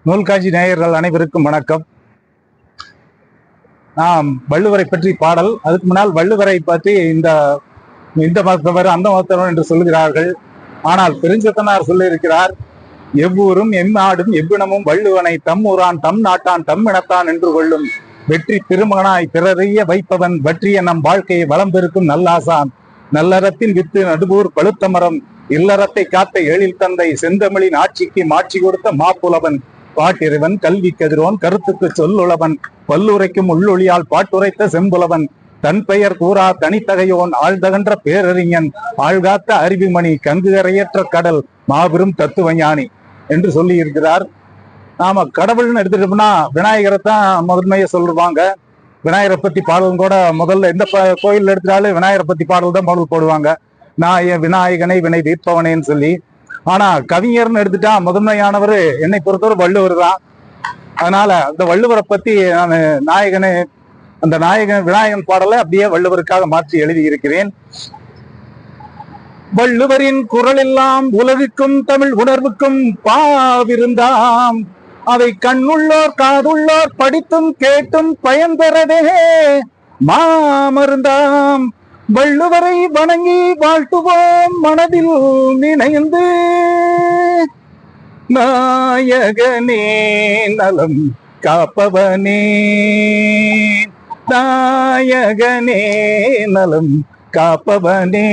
நூல்காட்சி நேயர்கள் அனைவருக்கும் வணக்கம். நாம் வள்ளுவரை பற்றி பாடல். அதுக்கு முன்னால் வள்ளுவரை பற்றி இந்த மதத்தவர் அந்த மதத்தவர் என்று சொல்கிறார்கள். ஆனால் பெருஞ்சத்தனார் சொல்லியிருக்கிறார், எவ்வூரும் எம்நாடும் எவ்வினமும் வள்ளுவனை தம் ஊரான் தம் நாட்டான் தம் இனத்தான் என்று கொள்ளும் வெற்றி திருமகனாய் பிறறிய வைப்பவன் வற்றிய நம் வாழ்க்கையை வளம் பெருக்கும் நல்லாசான் நல்லறத்தின் வித்து நடுவூர் பழுத்த மரம் இல்லறத்தை காத்த எழில் தந்தை செந்தமிழின் ஆட்சிக்கு மாட்சி கொடுத்த மாப்புலவன் பாட்டிறைவன் கல்வி கதிரோன் கருத்துக்கு சொல்லுளவன் பல்லுரைக்கும் உள்ளொளியால் பாட்டுரைத்த செம்புலவன் தன் பெயர் கூறா தனித்தகையோன் ஆழ்தகன்ற பேரறிஞன் ஆழ்காத்த அறிவுமணி கங்குகரையற்ற கடல் மாபெரும் தத்துவஞானி என்று சொல்லி இருக்கிறார். நாம கடவுள்னு எடுத்துட்டோம்னா விநாயகரை தான் முதன்மையை சொல்லுவாங்க. விநாயகரை பத்தி பாடலும் கூட முதல்ல எந்த கோயில் எடுத்துட்டாலும் விநாயகரை பத்தி பாடல் தான் பாடல் போடுவாங்க. விநாயகனை வினை தீர்ப்பவனேன்னு சொல்லி. ஆனா கவிஞர்னு எடுத்துட்டா முதன்மையானவர் என்னை பொறுத்தவரை வள்ளுவர் தான். அதனால அந்த வள்ளுவரை பத்தி நான் விநாயகன் பாடலை அப்படியே வள்ளுவருக்காக மாற்றி எழுதி இருக்கிறேன். வள்ளுவரின் குரல் எல்லாம் உலகுக்கும் தமிழ் உணர்வுக்கும் பாவிருந்தாம். அவை கண்ணுள்ளோர் காதுள்ளோர் படித்தும் கேட்டும் பயன் பெறவே மாமருந்தாம். வள்ளுவரை வணங்கி வாழ்த்துவோம் மனதில் நினைந்து. நாயகனே நலம் காப்பவனே, நாயகனே நலம் காப்பவனே,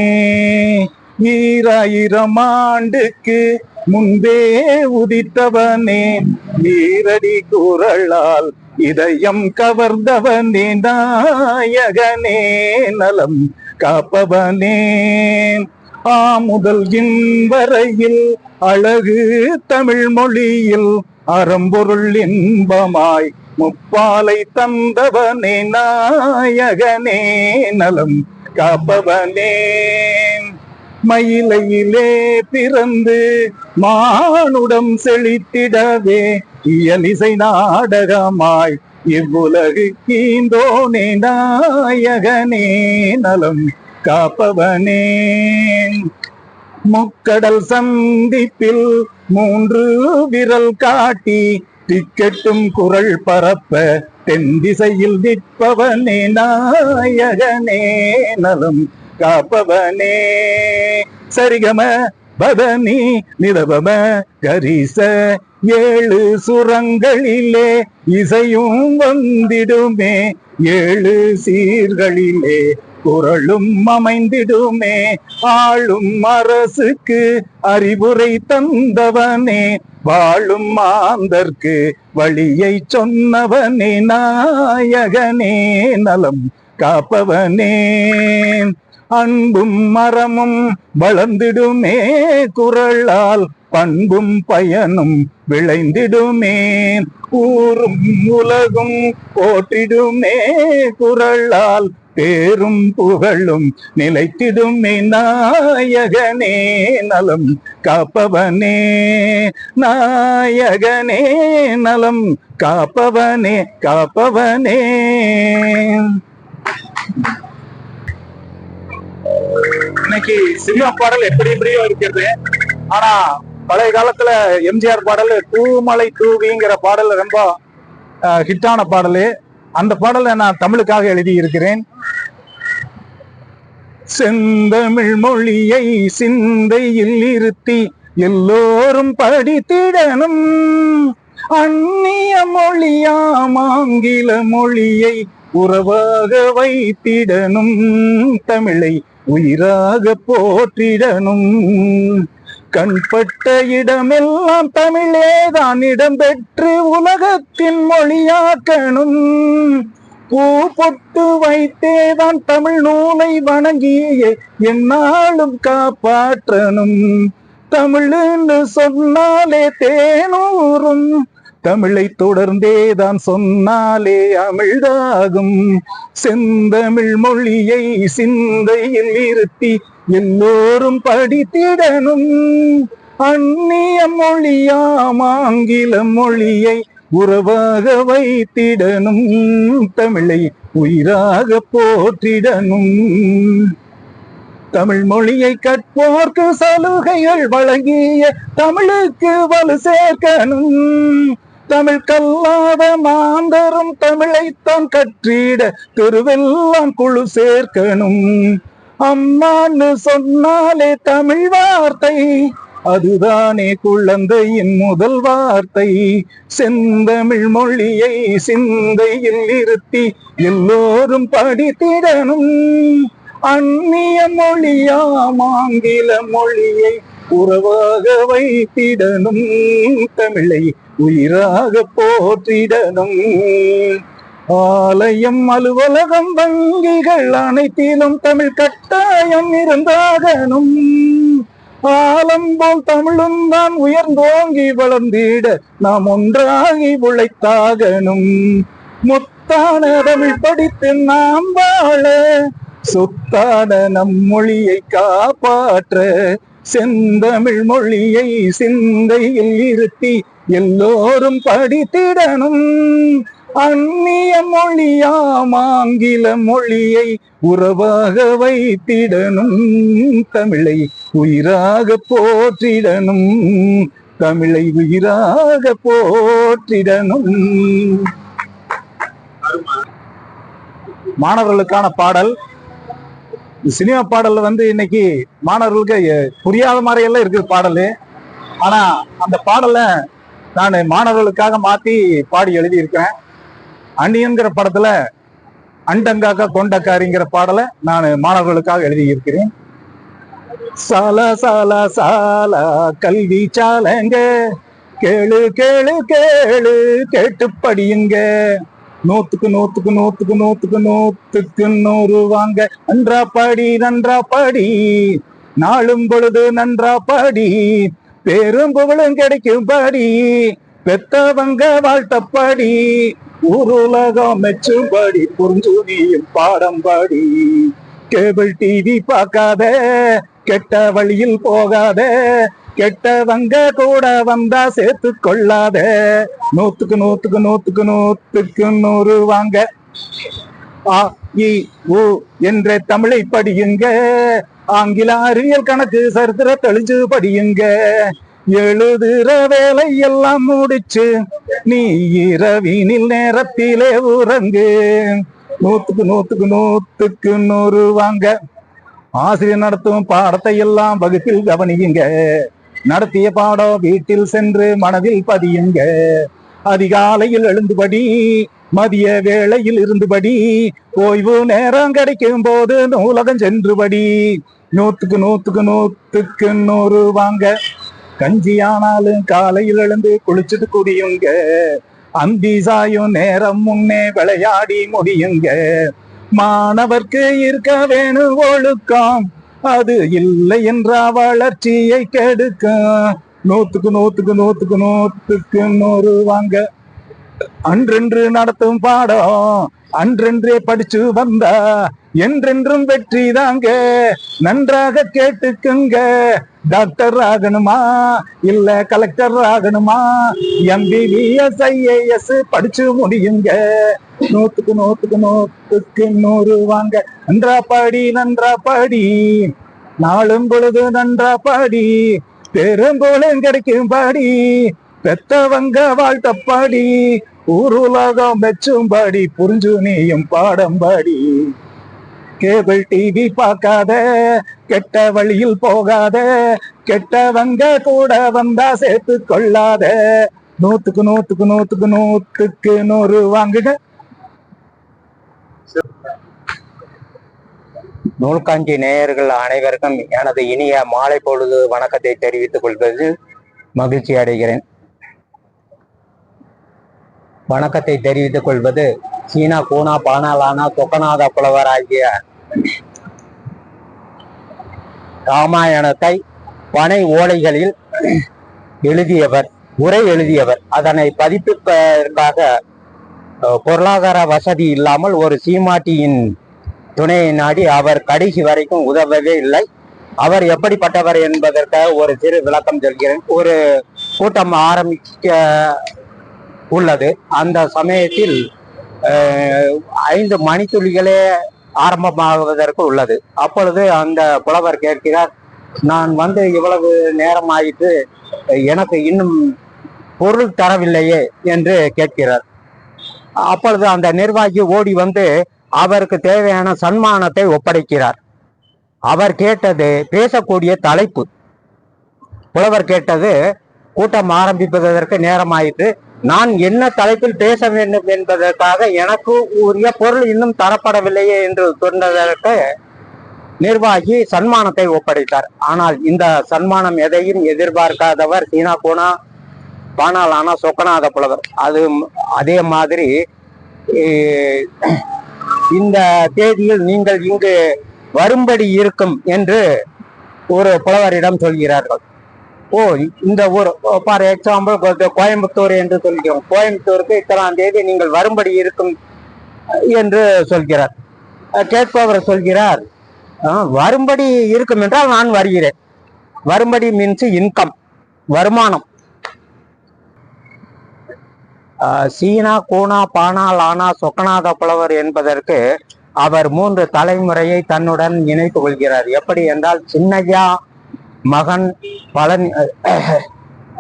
ஈராயிரம் ஆண்டுக்கு முன்பே உதித்தவனே, ஈரடி குரலால் இதயம் கவர்ந்தவனே, நாயகனே நலம் காப்பவனே. முதல் வரையில் அழகு தமிழ் மொழியில் அறம்பொருள் இன்பமாய் முப்பாலை தந்தவனே, நாயகனே நலம் காப்பவனே. மயிலையிலே பிறந்து மானுடம் செழித்திடவே இயலிசை நாடகமாய் இவ்வுலகு கீந்தோனே, நாயகனே நலம் காப்பவனே. முக்கடல் சந்திப்பில் மூன்று விரல் காட்டி திக்கெட்டும் குரல் பரப்ப தென் திசையில் நிற்பவனே, நாயகனே நலம் காப்பவனே. சரிகம பதனி நிலவம கரிச ஏழு சுரங்களிலே இசையும் வந்திடுமே, ஏழு சீர்களிலே குரலும் அமைந்திடுமே. ஆளும் அரசுக்கு அறிவுரை தந்தவனே, வாழும் மாந்தர்க்கு வழியை சொன்னவனே, நாயகனே நலம் காப்பவனே. அன்பும் மரமும் வளர்ந்திடுமே குரலால் பண்பும் பயனும் விளைந்திடுமே. ஊரும் உலகும் போற்றிடுமே குரலால் பேரும் புகழும் நிலைத்திடுமே, நாயகனே நலம் காப்பவனே, நாயகனே நலம் காப்பவனே காப்பவனே. இன்னைக்கு சினிமா பாடல் எப்படியோ இருக்கிறது. ஆனா பழைய காலத்துல எம்ஜிஆர் பாடல் தூமலை தூவிங்கிற பாடல் ரொம்ப ஹிட்டான பாடலு. அந்த பாடலை நான் தமிழுக்காக எழுதி இருக்கிறேன். செந்தமிழ் மொழியை சிந்தையில் இருத்தி எல்லோரும் படித்திடணும். அந்நிய மொழியாம் ஆங்கில மொழியை உறவாக வைத்திடணும். தமிழை உயிராக போற்றிடணும். கண்பட்ட இடமெல்லாம் தமிழேதான் இடம்பெற்று உலகத்தின் மொழியாக்கணும். பூ பொட்டு வைத்தேதான் தமிழ் நூலை வணங்கியே எந்நாளும் காப்பாற்றணும். தமிழ்னு சொன்னாலே தேனூரும், தமிழை தொடர்ந்தேதான் சொன்னாலே அமிழ்தாகும். செந்தமிழ் மொழியை சிந்தையில் இருத்தி எல்லோரும் படித்திடணும். அந்நிய மொழியாம் ஆங்கில மொழியை உறவாக வைத்திடணும். தமிழை உயிராக போற்றிடணும். தமிழ் மொழியை கற்போர்க்கு சலுகைகள் வழங்கிய தமிழுக்கு வலு சேர்க்கணும். தமிழ் கல்லாத மாந்தரும் தமிழைத்தான் கற்றிட தெருவெல்லாம் குழு சேர்க்கணும். அம்மான்னு சொன்னாலே தமிழ் வார்த்தை, அதுதானே குழந்தையின் முதல் வார்த்தை. செந்தமிழ் மொழியை சிந்தையில் இருத்தி எல்லோரும் படித்திடணும். அந்நிய மொழியாம் ஆங்கில மொழியை உறவாக வைத்திடணும். தமிழை உயிராக போற்றிடணும். ஆலயம், அலுவலகம், வங்கிகள் அனைத்திலும் தமிழ் கட்டாயம் இருந்தாகணும். ஆலம் போல் தமிழும் தான் உயர்ந்தோங்கி வளர்ந்திட நாம் ஒன்றாகி உழைத்தாகணும். முத்தான தமிழ் படித்து நாம் வாழ, சொத்தான நம் மொழியை காப்பாற்ற, செந்தமிழ் மொழியை சிந்தையில் இருத்தி எல்லோரும் படித்திடணும். அந்நிய மொழியாம் ஆங்கில மொழியை உறவாக வைத்திடணும். தமிழை உயிராக போற்றிடணும். தமிழை உயிராக போற்றிடணும். மாணவர்களுக்கான பாடல். சினிமா பாடல்ல இன்னைக்கு மாணவர்களுக்கு புரியாத மாதிரி எல்லாம் இருக்குது பாடல். ஆனா அந்த பாடலை நான் மாணவர்களுக்காக மாத்தி பாடி எழுதியிருக்கிறேன். அண்ணியங்கிற படத்துல அண்டங்காக்கா கொண்டக்காரிங்கிற பாடலை நான் மாணவர்களுக்காக எழுதி இருக்கிறேன். சாலா சாலா சாலா கல்வி சாலங்க, கேளு கேளு கேளு கேட்டு படியுங்க. நூத்துக்கு நூத்துக்கு நூத்துக்கு நூத்துக்கு நூத்துக்கு 100 வாங்க. நன்றா படி நன்றா படி, நாளும் பொழுது நன்றா படி, பேரும் புகழும் கிடைக்கும் படி, பெத்தவங்க வாழ்த்தப்படி, ஊருலகம் மெச்சும்படி, புரிஞ்சு நீயும் பாடம் படி. கேபிள் டிவி பார்க்காத, கெட்ட வழியில் போகாத, கெட்டவங்க கூட வந்தா சேர்த்து கொள்ளாத. நூத்துக்கு நூத்துக்கு நூத்துக்கு நூத்துக்கு 100 வாங்க. ஆ இ உ என்ற தமிழை படியுங்க. ஆங்கில அறிவியல் கணக்கு சரித்திர தெளிஞ்சு படியுங்க. எழுதுற வேலை எல்லாம் முடிச்சு நீ இரவினில் நேரத்திலே உறங்கு. நூத்துக்கு நூத்துக்கு நூத்துக்கு 100 வாங்க. ஆசிரியர் நடத்தும் பாடத்தை எல்லாம் வகுப்பில் கவனியுங்க. நடத்திய பாடம் வீட்டில் சென்று மனதில் பதியுங்க. அதிகாலையில் எழுந்துபடி, மதிய வேளையில் இருந்துபடி, ஓய்வு நேரம் கிடைக்கும் போது நூலகம் சென்றுபடி. நூத்துக்கு நூத்துக்கு நூத்துக்கு 100 வாங்க. கஞ்சி ஆனாலும் காலையில் எழுந்து குளிச்சுட்டு குடியுங்க. அந்தி சாயும் நேரம் முன்னே விளையாடி முடியுங்க. மாணவர்க்கு இருக்க வேணும் ஒழுக்கம், அது இல்லை என்ற வளர்ச்சியை கெடுக்கும். நூத்துக்கு நூத்துக்கு நூத்துக்கு நூத்துக்கு 100 வாங்க. அன்றென்று நடத்தும் பாடம் அன்றென்றே படிச்சு வந்தா என்றென்றும் வெற்றி தாங்க. நன்றாக கேட்டுக்குங்க. டாக்டர் ஆகணுமா இல்ல கலெக்டர் ஆகணுமா, MBBS IAS படிச்சு முடியுங்க. நூத்துக்கு நூத்துக்கு நூத்துக்கு 100 வாங்க. நன்றா படி நன்றா படி, நாளும் பொழுது நன்றா படி, பெரும்போலும் கிடைக்கும் படி, பெத்தவங்க வாழ்த்தப்படி, ஊருலகம் மெச்சும்படி, புரிஞ்சு நீயும் பாடம் படி. கேபிள் டிவி பார்க்காத, கெட்ட வழியில் போகாத, கெட்டவங்க கூட வந்தா சேர்த்து கொள்ளாத. நூத்துக்கு நூத்துக்கு நூத்துக்கு நூத்துக்கு 100 வாங்குக. நூல்காஞ்சி நேயர்கள் அனைவருக்கும் எனது இனிய மாலை பொழுது வணக்கத்தை தெரிவித்துக் கொள்வது மகிழ்ச்சி அடைகிறேன். வணக்கத்தை தெரிவித்துக் கொள்வது சீனா கூனா பானாலானா தொக்கநாத புலவர் ஆகிய ராமாயணத்தை பனை ஓலைகளில் எழுதியவர், உரை எழுதியவர். அதனை பதிப்பிப்பதற்காக பொருளாதார வசதி இல்லாமல் ஒரு சீமாட்டியின் துணையை நாடி அவர் கடைசி வரைக்கும் உதவவே இல்லை. அவர் எப்படிப்பட்டவர் என்பதற்காக ஒரு சிறு விளக்கம் சொல்கிறேன். ஒரு கூட்டம் ஆரம்பிக்க உள்ளது. அந்த சமயத்தில் 5 மணித்துளிகளே ஆரம்பமாகுவதற்கு உள்ளது. அப்பொழுது அந்த புலவர் கேட்கிறார், நான் இவ்வளவு நேரம் ஆயிற்று, எனக்கு இன்னும் பொருள் தரவில்லையே என்று கேட்கிறார். அப்பொழுது அந்த நிர்வாகி ஓடி வந்து அவருக்கு தேவையான சன்மானத்தை ஒப்படைக்கிறார். அவர் கேட்டது பேசக்கூடிய தலைப்பு. புலவர் கேட்டது, கூட்டம் ஆரம்பிப்பதற்கு நேரமாயிற்று, நான் என்ன தலைப்பில் பேச வேண்டும் என்பதற்காக எனக்கு உரிய பொருள் இன்னும் தரப்படவில்லையே என்று சொன்னதற்கு நிர்வாகி சன்மானத்தை ஒப்படைத்தார். ஆனால் இந்த சன்மானம் எதையும் எதிர்பார்க்காதவர் சீனா கோனா பானாலான சொக்கநாத புலவர். அதே மாதிரி இந்த தேதியில் நீங்கள் இங்கு வரும்படி இருக்கும் என்று ஒரு புலவரிடம் சொல்கிறார்கள். இந்த ஊர் ஃபார் எக்ஸாம்பிள் கோயம்புத்தூர் என்று சொல்கிறோம், கோயம்புத்தூருக்கு இத்தனாம் தேதி நீங்கள் வரும்படி இருக்கும் என்று சொல்கிறார். கேட்பவர் சொல்கிறார், வரும்படி இருக்கும் என்றால் நான் வருகிறேன். வரும்படி மீன்ஸ் இன்கம், வருமானம். சீனா கூனா பானா லானா சொக்கநாத புலவர் என்பதற்கு அவர் 3 தலைமுறையை தன்னுடன் இணைத்து கொள்கிறார். எப்படி என்றால், சின்னையா மகன்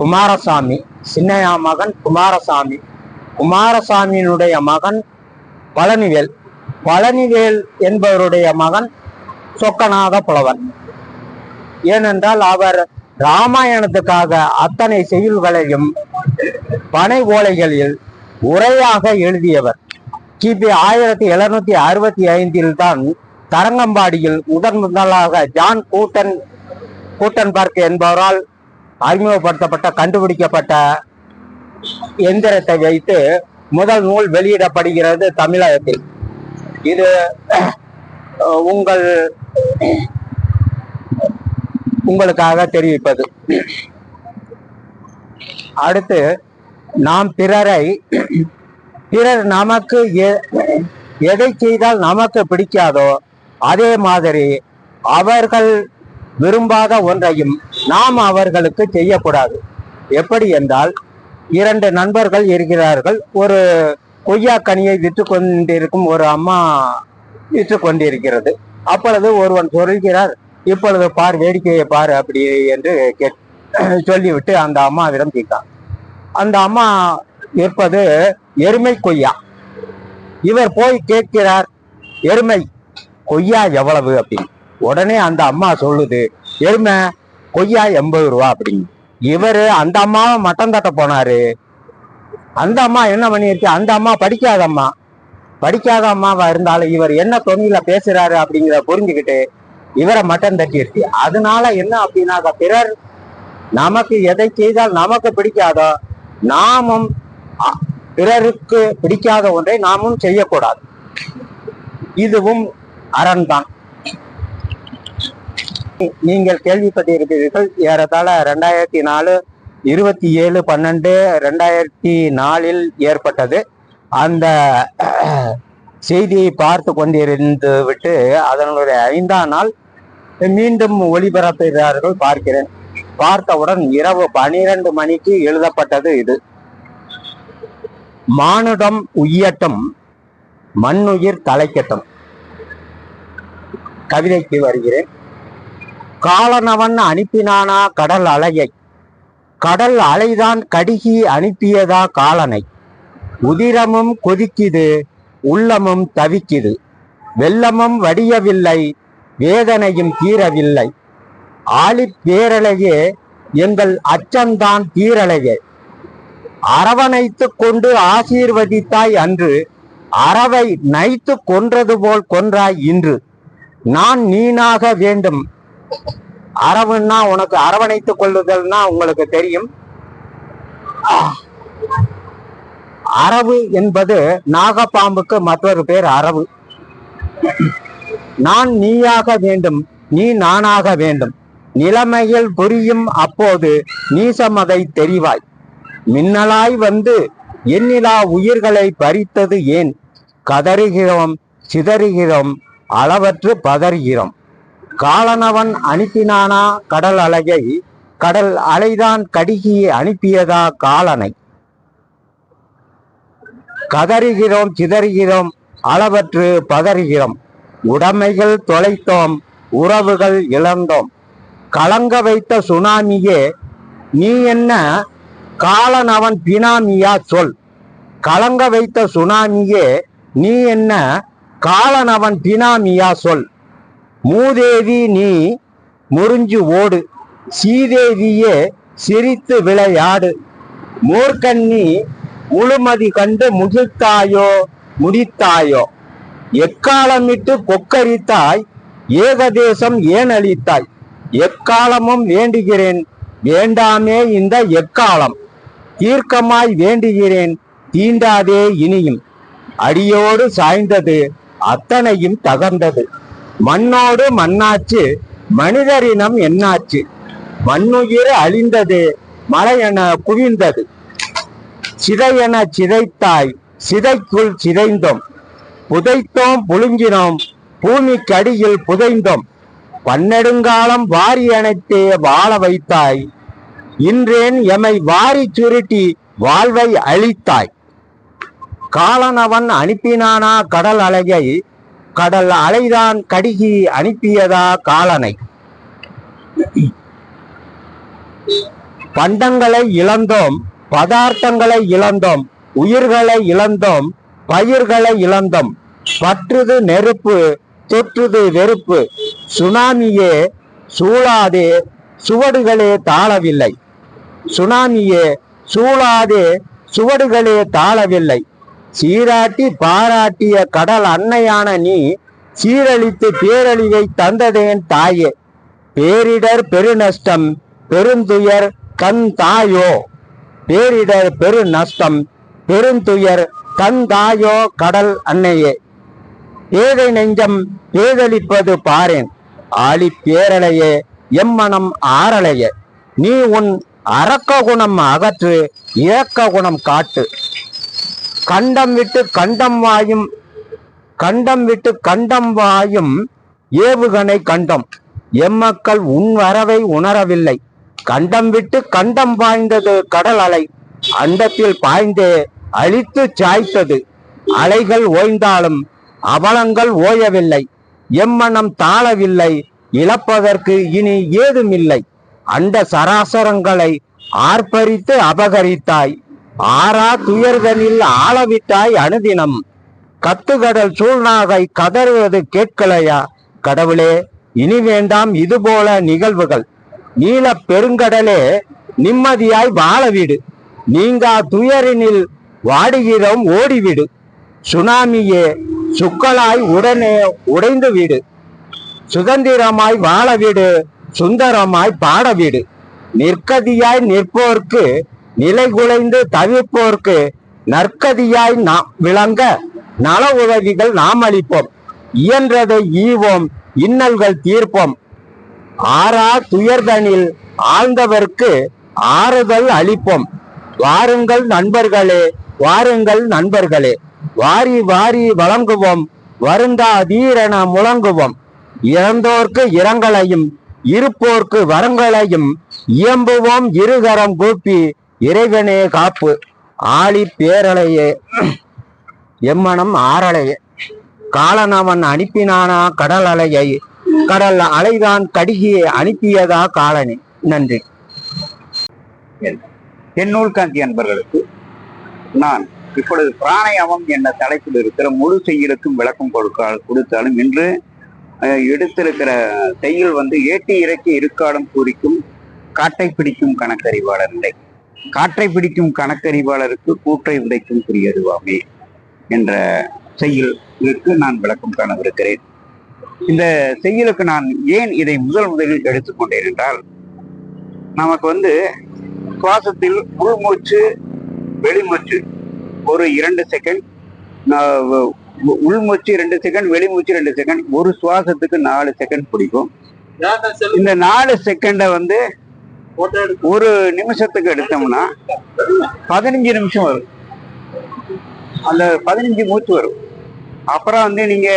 குமாரசாமி, சின்னையா மகன் குமாரசாமி, குமாரசாமியினுடைய மகன் பழனிவேல், பழனிவேல் என்பவருடைய மகன் சொக்கநாத புலவர். ஏனென்றால் அவர் ராமாயணத்துக்காக அத்தனை செய்யுள்களையும் பனை ஓலைகளில் உரையாக எழுதியவர். கிபி 1765 தான் தரங்கம்பாடியில் முதலாக ஜான் கூட்டன்பர்க் என்பவரால் அறிமுகப்படுத்தப்பட்ட கண்டுபிடிக்கப்பட்ட எந்திரத்தை வைத்து முதல் நூல் வெளியிடப்படுகிறது தமிழகத்தில். இது உங்களுக்காக தெரிவிப்பது. அடுத்து, நாம் பிறர் நமக்கு எதை செய்தால் நமக்கு பிடிக்காதோ அதே மாதிரி அவர்கள் விரும்பாத ஒன்றையும் நாம் அவர்களுக்கு செய்யக்கூடாது. எப்படி என்றால், 2 நண்பர்கள் இருக்கிறார்கள். ஒரு கொய்யாக்கனியை விற்று கொண்டிருக்கும் ஒரு அம்மா விற்று கொண்டிருக்கிறது. அப்பொழுது ஒருவன் சொல்கிறார், இப்பொழுது பார், வேடிக்கையை பார் அப்படி என்று சொல்லிவிட்டு அந்த அம்மாவிடம் கேட்கான். அந்த அம்மா விற்பது எருமை கொய்யா. இவர் போய் கேட்கிறார், எருமை கொய்யா எவ்வளவு அப்படின்னு. உடனே அந்த அம்மா சொல்லுது, எருமை கொய்யா 80 ரூபா அப்படின்னு. இவரு அந்த அம்மாவை மட்டம் தட்ட போனாரு. அந்த அம்மா என்ன பண்ணிருக்கு, அந்த அம்மா படிக்காத அம்மாவா இருந்தாலும் இவர் என்ன தொனியில பேசுறாரு அப்படிங்கிறத புரிஞ்சுக்கிட்டு இவரை மட்டம் தட்டிருச்சு. அதனால என்ன அப்படின்னாக்க, பிறர் நமக்கு எதை செய்தால் நமக்கு பிடிக்காதோ நாமும் பிறருக்கு பிடிக்காத ஒன்றை நாமும் செய்யக்கூடாது. இதுவும் அரண் தான். நீங்கள் கேள்விப்பட்டிருக்கிறீர்கள், ஏறத்தாழ 2004 27/12/2004 ஏற்பட்டது. அந்த செய்தியை பார்த்து கொண்டிருந்து விட்டு அதனுடைய 5ஆம் நாள் மீண்டும் ஒளிபரப்புகிறார்கள் பார்க்கிறேன். பார்த்தவுடன் இரவு 12 மணிக்கு எழுதப்பட்டது இது. மானுடம் உய்யட்டும், மண்ணுயிர் தலைக்கட்டும். கவிதைக்கு வருகிறேன். காலனவன் அனுப்பினானா கடல் அலையை, கடல் அலைதான் கடுகி அனுப்பியதா காலனை. உதிரமும் கொதிக்குது, உள்ளமும் தவிக்குது, வெள்ளமும் வடியவில்லை, வேதனையும் தீரவில்லை. ஆழி பேரலையே எங்கள் அச்சம்தான் தீரலையே. அரவணைத்து கொண்டு ஆசீர்வதித்தாய் அன்று, அறவை நைத்து கொன்றது போல் கொன்றாய் இன்று. நான் நீனாக வேண்டும். அரவுன்னா உனக்கு அரவணைத்துக் கொள்ளுதல்னா உங்களுக்கு தெரியும். அரவு என்பது நாகப்பாம்புக்கு மற்றொரு பேர் அரவு. நான் நீயாக வேண்டும், நீ நானாக வேண்டும். நிலைமையில் புரியும் அப்போது நீசமதை தெரிவாய். மின்னலாய் வந்து எண்ணிலா உயிர்களை பறித்தது ஏன்? கதறுகிறோம், சிதறுகிறோம், அளவற்று பதறுகிறோம். காலனவன் அனுப்பினானா கடல் அலையை, கடல் அலைதான் கடுகி அனுப்பியதா காலனை. கதறுகிறோம், சிதறுகிறோம், அளவற்று பதறுகிறோம். உடைமைகள் தொலைத்தோம், உறவுகள் இழந்தோம். கலங்க வைத்த சுனாமியே நீ என்ன காலன் அவன் பினாமியா சொல். கலங்க வைத்த சுனாமியே நீ என்ன காலன் அவன் பினாமியா சொல். மூதேவி நீ முறிஞ்சு ஓடு, சீதேவியே சிரித்து விளையாடு. மூர்க்கண்ணி முழுமதி கண்டு முகிழ்த்தாயோ முடித்தாயோ. எக்காலமிட்டு கொக்கரித்தாய், ஏகதேசம் ஏன் அளித்தாய். எக்காலமும் வேண்டுகிறேன் வேண்டாமே இந்த எக்காலம். தீர்க்கமாய் வேண்டுகிறேன் தீண்டாதே இனியும். அடியோடு சாய்ந்தது அத்தனையும் தகர்ந்தது. மண்ணோடு மண்ணாச்சு மனிதரினம் என்னாச்சு. மண்ணுயிர் அழிந்தது மலையென குவிந்தது. சிதையென சிதைத்தாய் சிதைக்குள் சிதைந்தோம். புதைத்தோம் புழுங்கினோம் பூமிக்கடியில் புதைந்தோம். பன்னெடுங்காலம் வாரி அணைத்தே வாழ வைத்தாய். இன்றேன் எமை வாரி சுருட்டி வாழ்வை அழித்தாய். காலனவன் அனுப்பினானா கடல் அலையை, கடல் அலைதான் கடிகி அனுப்பியதா காலனை. பண்டங்களை இழந்தோம், பதார்த்தங்களை இழந்தோம், உயிர்களை இழந்தோம், பயிர்களை இழந்தோம். பற்றுது நெருப்பு தொற்றுது வெறுப்பு. சுனாமியே சூழாதே சுவடுகளே தாழவில்லை. சுனாமியே சூழாதே சுவடுகளே தாழவில்லை. சீராட்டி பாராட்டிய கடல் அன்னையான நீ சீரழித்து பேரழிவை தந்ததேன் தாயே. பேரிடர் பெருநஷ்டம் பெருந்துயர் கண் தாயோ. பேரிடர் பெரு நஷ்டம் பெருந்துயர் கண் தாயோ கடல் அன்னையே. பேதை நெஞ்சம் பேதளிப்பது பாரேன். ஆழி பேரலையே எம்மனம் ஆரலையே. நீ உன் அரக்க குணம் அகற்று, இரக்க குணம் காட்டு. கண்டம் விட்டு கண்டம் வாயும் ஏவுகணை கண்டம். எம்மக்கள் உன் வரவை உணரவில்லை. கண்டம் விட்டு கண்டம் பாய்ந்தது கடல் அலை. அண்டத்தில் பாய்ந்தே அழித்து சாய்த்தது. அலைகள் ஓய்ந்தாலும் அவலங்கள் ஓயவில்லை. எம்மனம் தாழவில்லை. இழப்பதற்கு இனி ஏதுமில்லை. அண்ட சராசரங்களை ஆர்ப்பரித்து அபகரித்தாய். ஆறா துயர்தனில் ஆளவிட்டாய் அனுதினம். கத்துக்கடல் சூழ்நாகை கதறுவது கேட்கலையா. கடவுளே இனி வேண்டாம் இதுபோல நிகழ்வுகள். நீல பெருங்கடலே நிம்மதியாய் வாழவிடு. நீங்கா துயரினில் வாடுகிறோம் ஓடிவிடு. சுனாமியே சுக்கலாய் உடனே உடைந்து விடு. சுதந்திரமாய் வாழவிடு, சுந்தரமாய் பாடவிடு. நிற்கதியாய் நிற்போர்க்கு நிலை குலைந்து தவிர்ப்போர்க்கு நற்கதியாய் விளங்க நல உதவிகள் நாம் அளிப்போம். இயன்றதை ஈவோம், இன்னல்கள் தீர்ப்போம். ஆறா துயர்தனில் ஆழ்ந்தவர்க்கு ஆறுதல் அளிப்போம். வாருங்கள் நண்பர்களே, வாருங்கள் நண்பர்களே. வாரி வாரி வழங்குவோம், வருந்தா தீரென முழங்குவோம். இறந்தோர்க்கு இரங்கலையும் இருப்போர்க்கு வரங்களையும் இயம்புவோம் இருகரம் கூப்பி. இறைவனே காப்பு. ஆழி பேரலையே எம்மனம் ஆரலையே. காலனவன் அனுப்பினானா கடல் அலையை, கடல் அலைதான் கடிகியே அனுப்பியதா காலனே. நன்றி. என் நூல்காந்தி அன்பர்களுக்கு நான் இப்பொழுது பிராணாயாமம் என்ற தலைப்பில் இருக்கிற முழு செய்யுளுக்கும் விளக்கம் கொடுத்தாலும் இன்று எடுத்திருக்கிற செய்யுள் ஏட்டி இறக்கி இருக்காடும் குறிக்கும் காட்டை பிடிக்கும் கணக்கறிவாளர் நிலை. காற்றை பிடிக்கும் கணக்கறிவாளருக்கு கூற்றை உடைக்கும் புரியறிவாமே என்ற செய்யுளுக்கு நான் விளக்கம் காணவிருக்கிறேன். இந்த செய்யுளுக்கு நான் ஏன் இதை முதலில் எடுத்துக்கொண்டேன் என்றால், நமக்கு சுவாசத்தில் உள்மூச்சு வெளிமூச்சு ஒரு 2 செகண்ட், உள்மூச்சு 2 செகண்ட், வெளிமூச்சு 2 செகண்ட், ஒரு சுவாசத்துக்கு 4 செகண்ட் பிடிக்கும். இந்த 4 செகண்டை ஒரு நிமிஷத்துக்கு எடுத்தோம்னா 15 நிமிஷம் வரும். அந்த 15 மூச்சு வரும். அப்புறம் நீங்க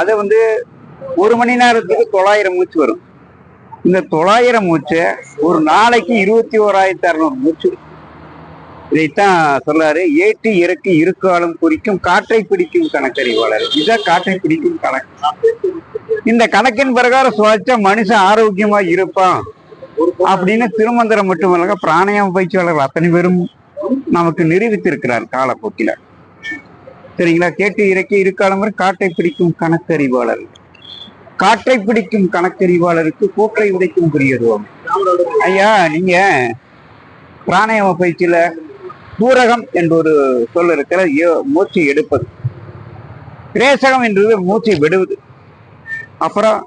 அதை 1 மணி நேரத்துக்கு 900 மூச்சு வரும். இந்த 900 மூச்சை ஒரு நாளைக்கு 21,600 மூச்சு. இதைத்தான் சொல்றாரு, ஏற்றி இறக்கி இருக்காலும் குறிக்கும் காற்றை பிடிக்கும் கணக்கறிவாளர். இதான் காற்றை பிடிக்கும் கணக்கு. இந்த கணக்கின் பிரகாரம் சுவாச்சா மனுஷன் ஆரோக்கியமா இருப்பான் அப்படின்னு திருமந்திரம் மட்டுமல்ல பிராணாயாம பயிற்சியாளர்கள் அத்தனை பேரும் நமக்கு நிரூபித்திருக்கிறார் காலப்போக்கில. சரிங்களா? கேட்டு இறக்கி இருக்காலம் வரை காட்டை பிடிக்கும் கணக்கறிவாளர், காற்றை பிடிக்கும் கணக்கறிவாளருக்கு கூற்றை உடைக்கும் புரியதுவோம். ஐயா, நீங்க பிராணாயாம பயிற்சியில பூரகம் என்ற ஒரு சொல் இருக்கிற மூச்சு எடுப்பது, பிரேசகம் என்றது மூச்சை விடுவது, அப்புறம்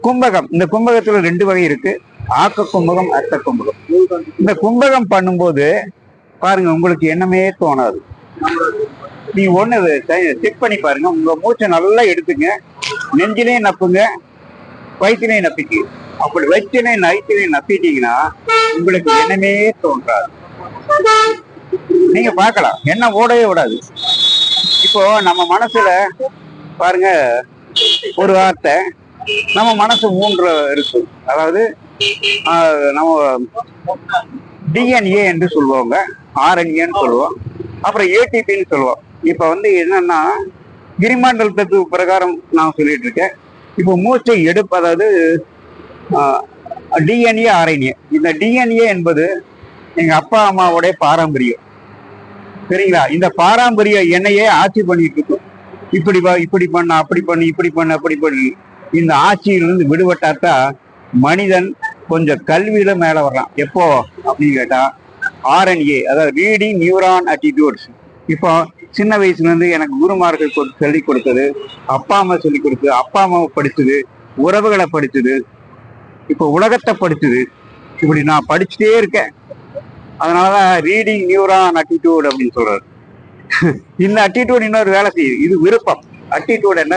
கும்பகம். இந்த கும்பகத்துல 2 வகை இருக்கு, ஆக்க கும்பகம், அர்த்த கும்பகம். இந்த கும்பகம் பண்ணும்போது பாருங்க, உங்களுக்கு எண்ணமே தோணாது. நீ ஒண்ணு செக் பண்ணி பாருங்க, உங்க மூச்சை நல்லா எடுத்துங்க, நெஞ்சிலையும் நப்புங்க, வயிற்றிலையும் நப்பிக்கு. அப்படி வயிற்றிலையும் நைத்திலையும் நப்பிட்டீங்கன்னா உங்களுக்கு எண்ணமே தோன்றாது. நீங்க பார்க்கலாம், எண்ணம் ஓடவே விடாது. இப்போ நம்ம மனசுல பாருங்க, ஒரு வார்த்தை நம்ம மனசு 3 இருக்கு. அதாவது நம்ம டிஎன்ஏ என்று சொல்லுவாங்க, ஆர்என்ஏன்னு சொல்லுவோம், அப்புறம் ஏடிபின்னு சொல்லுவோம். இப்ப என்னன்னா கிரிமாண்டல் தத்துவ பிரகாரம் நான் சொல்லிட்டு இருக்கேன். இப்போ மூச்சை எடுப்பு, அதாவது டிஎன்ஏ ஆர்என்ஏ. இந்த டிஎன்ஏ என்பது எங்க அப்பா அம்மாவுடைய பாரம்பரியம். சரிங்களா? இந்த பாரம்பரிய எண்ணெயே ஆட்சி பண்ணிட்டு இருக்கும். இப்படி பண்ண, அப்படி பண்ணு, இப்படி பண்ணு, அப்படி பண்ணி இந்த ஆட்சியிலிருந்து விடுபட்டாத்தா மனிதன் கொஞ்சம் கல்வியில மேல வர்றான். எப்போ அப்படின்னு கேட்டா ஆர்என்ஏ, அதாவது ரீடிங் நியூரான் ஆட்டிடியூட்ஸ். இப்போ சின்ன வயசுல இருந்து எனக்கு குருமார்கள் சொல்லி கொடுத்தது, அப்பா அம்மா சொல்லி கொடுத்தது, அப்பா அம்மாவை படிச்சது, உறவுகளை படிச்சது, இப்போ உலகத்தை படிச்சது, இப்படி நான் படிச்சுட்டே இருக்கேன். அதனாலதான் ரீடிங் நியூரான் ஆட்டிடியூட் அப்படின்னு சொல்றாரு. இந்த அட்டிடியூட் இன்னொரு வேலை செய்யுது, இது விருப்பம். அட்டிடியூட் என்ன?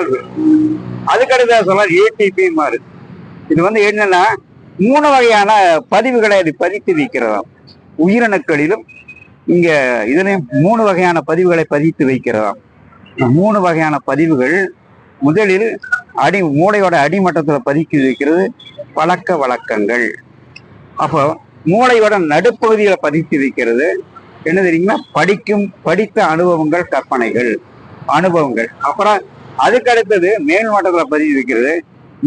அதுக்கடுத்த சொல்றாரு ஏடிபி மாறு. இது என்னன்னா 3 வகையான பதிவுகளை அது பதித்து வைக்கிறதா. உயிரணுக்களிலும் இங்க இதுலயும் 3 வகையான பதிவுகளை பதித்து வைக்கிறதா. 3 வகையான பதிவுகள் முதலில் மூளையோட அடிமட்டத்துல பதித்து வைக்கிறது பழக்க வழக்கங்கள். அப்போ மூளையோட நடுப்பகுதியில பதித்து வைக்கிறது என்ன தெரியுங்களா? படித்த அனுபவங்கள், கற்பனைகள், அனுபவங்கள். அப்புறம் அதுக்கு அடுத்தது மேல் மட்டத்துல பதிவு வைக்கிறது.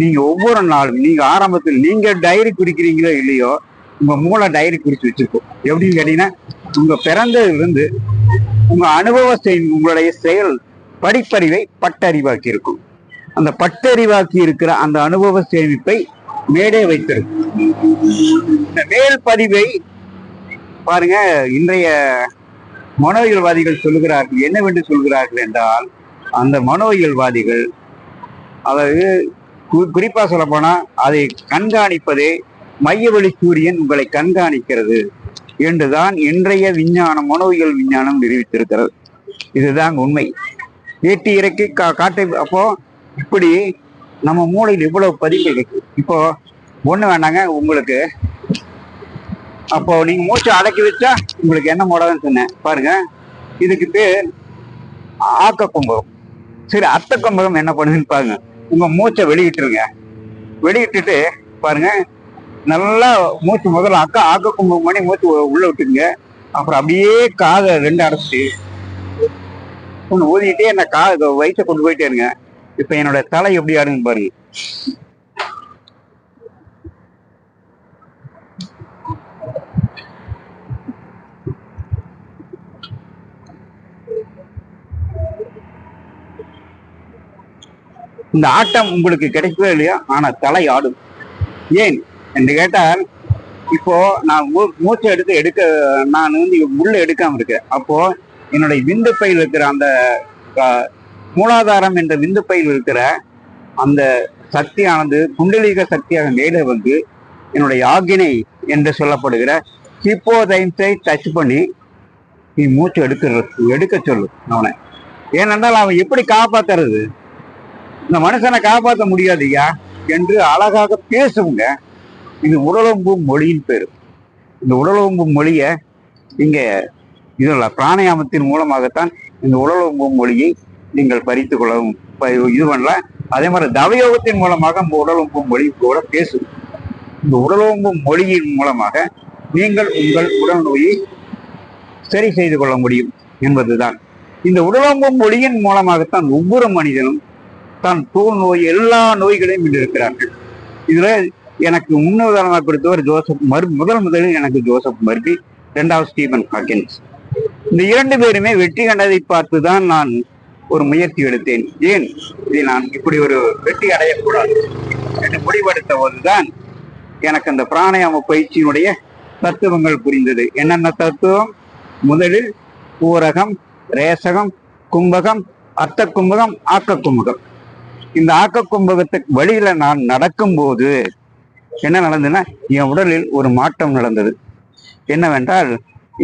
நீங்க ஒவ்வொரு நாளும் நீங்க ஆரம்பத்தில் நீங்க டைரி குறிக்கிறீங்களோ இல்லையோ, உங்க மூளை டைரி குறிச்சு வச்சிருக்கும். எப்படின்னு கேட்டீங்கன்னா, உங்க பிறந்ததிலிருந்து உங்க உங்களுடைய செயல் படிப்பறிவை பட்டறிவாக்கி இருக்கும். அந்த பட்டறிவாக்கி இருக்கிற அந்த அனுபவ சேமிப்பை மேடே வைத்திருக்கும். இந்த மேல் பதிவை பாருங்க, இன்றைய மனோவியல்வாதிகள் சொல்லுகிறார்கள். என்னவென்று சொல்கிறார்கள் என்றால், அந்த மனோவியல்வாதிகள், அதாவது குறிப்பா சொல்ல போனா அதை கண்காணிப்பதே மையவெளி சூரியன் உங்களை கண்காணிக்கிறது என்றுதான் இன்றைய விஞ்ஞானம், மனோவியல் விஞ்ஞானம் நிரூபித்திருக்கிறது. இதுதான் உண்மை. ஏட்டி இறக்கி காட்டை. அப்போ இப்படி நம்ம மூளையில் இவ்வளவு பதிவுகள் இருக்கு. இப்போ ஒண்ணு வேண்டாங்க உங்களுக்கு, அப்போ நீங்க மூச்சை அடக்கி வச்சா உங்களுக்கு என்ன மூடாதுன்னு சொன்னேன் பாருங்க. இதுக்கு பேர் ஆக்க கும்பகம். சரி, அர்த்த கும்பகம் என்ன பண்ணுதுன்னு பாருங்க. உங்க மூச்சை வெளியிட்டுருங்க, வெளியிட்டுட்டு பாருங்க, நல்லா மூச்சு முதல்ல ஆக்க கும்பகம் பண்ணி மூச்சு உள்ள விட்டுருங்க. அப்புறம் அப்படியே காதை 2 அடைச்சிட்டு ஒன்று ஊதிக்கிட்டே என்ன வயிற்றை கொண்டு போயிட்டே இருங்க. இப்ப என்னோட தலை எப்படி ஆடுன்னு பாருங்க. இந்த ஆட்டம் உங்களுக்கு கிடைக்கவே இல்லையா? ஆனா தலை ஆடும். ஏன் என்று கேட்டால், இப்போ நான் மூச்சை எடுக்க நான் உள்ள எடுக்காம இருக்கேன். அப்போ என்னுடைய விந்து பையில் இருக்கிற அந்த மூலாதாரம் என்ற விந்து பையில் இருக்கிற அந்த சக்தியானது குண்டலீக சக்தியாக மேலே என்னுடைய ஆகினை என்று சொல்லப்படுகிற ஹிப்போதைன்ஸை டச் பண்ணி நீ மூச்சு எடுக்க சொல்லு அவனை. ஏனென்றால் அவன் எப்படி காப்பாத்துறது? இந்த மனுஷனை காப்பாற்ற முடியாதுயா என்று அழகாக பேசுங்க. இது உடலொம்பும் மொழியின் பேரு. இந்த உடலொம்பும் மொழியை இங்க இதுல பிராணாயாமத்தின் மூலமாகத்தான் இந்த உடலொம்பும் மொழியை நீங்கள் பறித்து கொள்ளவும் இது பண்ணலாம். அதே மாதிரி தவயோகத்தின் மூலமாக உடலொம்பும் மொழி கூட பேசும். இந்த உடலொம்பும் மொழியின் மூலமாக நீங்கள் உங்கள் உடல் நோயை சரி செய்து கொள்ள முடியும் என்பதுதான். இந்த உடலொம்பும் மொழியின் மூலமாகத்தான் ஒவ்வொரு மனிதனும் தான் தோல் நோய் எல்லா நோய்களையும் இருக்கிறார்கள். இதுல எனக்கு முன்னுதாரணமாக கொடுத்தவர் ஜோசப் முதலில் எனக்கு ஜோசப் மர்பி, இரண்டாவது ஸ்டீபன் ஹாக்கின்ஸ். இந்த 2 பேருமே வெற்றி கண்டதை பார்த்துதான் நான் ஒரு முயற்சி எடுத்தேன். ஏன் இதை நான் இப்படி ஒரு வெற்றி அடையக்கூடாது என்று முடிவெடுத்த போதுதான் எனக்கு அந்த பிராணாயாம பயிற்சியினுடைய தத்துவங்கள் புரிந்தது. என்னென்ன தத்துவம்? முதலில் பூரகம், ரேசகம், கும்பகம், அர்த்த கும்பகம், ஆக்க கும்பகம். இந்த ஆக்க கும்பகத்துக்கு வழியில நான் நடக்கும் போது என்ன நடந்ததுன்னா, என் உடலில் ஒரு மாற்றம் நடந்தது. என்னவென்றால்,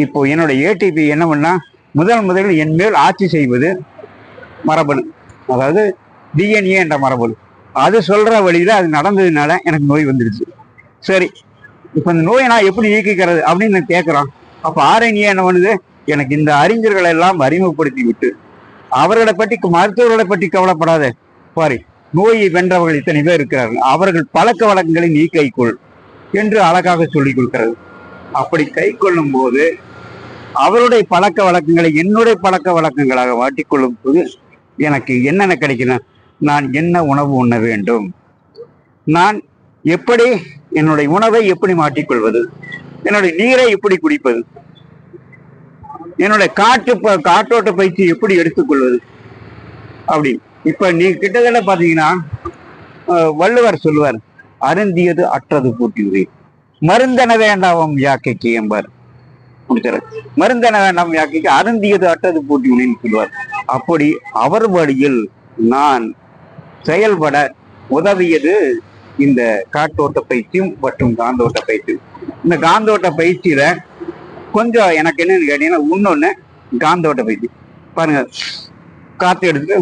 இப்போ என்னோட ஏடிபி என்ன பண்ணா, முதலில் என் மேல் ஆட்சி செய்வது மரபணு, அதாவது டிஎன்ஏ என்ற மரபணு. அது சொல்ற வழியில அது நடந்ததுனால எனக்கு நோய் வந்துடுச்சு. சரி, இப்ப இந்த நோயை நான் எப்படி நீக்கிக்கிறது அப்படின்னு நான் கேட்கிறோம். அப்ப ஆர்என்ஏ என்ன பண்ணுது, எனக்கு இந்த அறிஞர்களை எல்லாம் அறிமுகப்படுத்தி விட்டு அவர்களை பற்றி, மருத்துவர்களை பற்றி கவலைப்படாத பாரு, நோயை வென்றவர்கள் இத்தனை பேர் இருக்கிறார்கள், அவர்கள் பழக்க வழக்கங்களை நீ கைக்கொள் என்று அழகாக சொல்லிக் கொடுக்கிறது. அப்படி கை கொள்ளும் போது அவருடைய பழக்க வழக்கங்களை என்னுடைய பழக்க வழக்கங்களாக மாற்றிக்கொள்ளும் போது எனக்கு என்னென்ன கிடைக்கணும், நான் என்ன உணவு உண்ண வேண்டும், நான் எப்படி என்னுடைய உணவை எப்படி மாற்றிக்கொள்வது, என்னுடைய நீரை எப்படி குடிப்பது, என்னுடைய காற்றோட்ட பயிற்சி எப்படி எடுத்துக்கொள்வது அப்படின்னு. இப்ப நீ கிட்டத்தட்ட பாத்தீங்கன்னா, வள்ளுவர் சொல்லுவார், அருந்தியது அற்றது பூட்டி மருந்தன வேண்டாம் யாக்கைக்கு என்பார். மருந்தன வேண்டாம் யாக்கைக்கு அருந்தியது அற்றது பூட்டி உணின்னு சொல்லுவார். அப்படி அவர் வழியில் நான் செயல்பட உதவியது இந்த காற்றோட்ட பயிற்சியும் மற்றும் காந்தோட்ட பயிற்சியும். இந்த காந்தோட்ட பயிற்சியில கொஞ்சம் எனக்கு என்னன்னு கேட்டீங்கன்னா, இன்னொன்னு காந்தோட்ட பயிற்சி பாருங்க. காத்து எடுத்துட்டு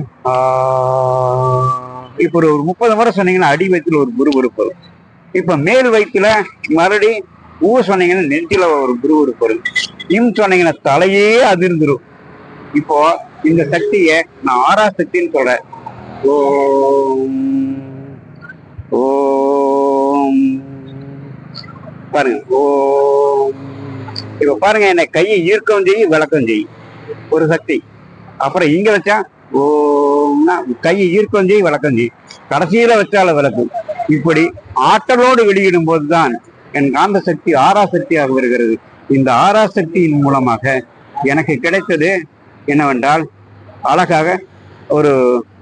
இப்ப ஒரு 30 முறை சொன்னீங்கன்னா அடி வயிற்றுல ஒரு புருபுறுப்பு வரும். இப்ப மேல் வயிற்றுல மறுபடி ஊ சொன்னீங்கன்னா நெஞ்சில ஒரு புருபுறுப்பு வரும். இம் சொன்னீங்கன்னா தலையே அதிர்ந்துரும். இப்போ இந்த சக்தியை நான் ஆறா சக்தின்னு சொல்றேன். ஓம் ஓம் பாருங்க. ஓம். இப்ப பாருங்க, என்னை கையை ஈர்க்கவும் செய்யும் விளக்கம் செய்யும் ஒரு சக்தி. அப்புறம் இங்க வச்சா ஓம்னா கையை ஈர்க்கவும் செய்யும் விளக்கம் செய்யும், கடைசியில வச்சால விளக்கும். இப்படி ஆற்றலோடு வெளியிடும் போதுதான் என் காந்த சக்தி ஆறா சக்தியாக வருகிறது. இந்த ஆறா சக்தியின் மூலமாக எனக்கு கிடைத்தது என்னவென்றால், அழகாக ஒரு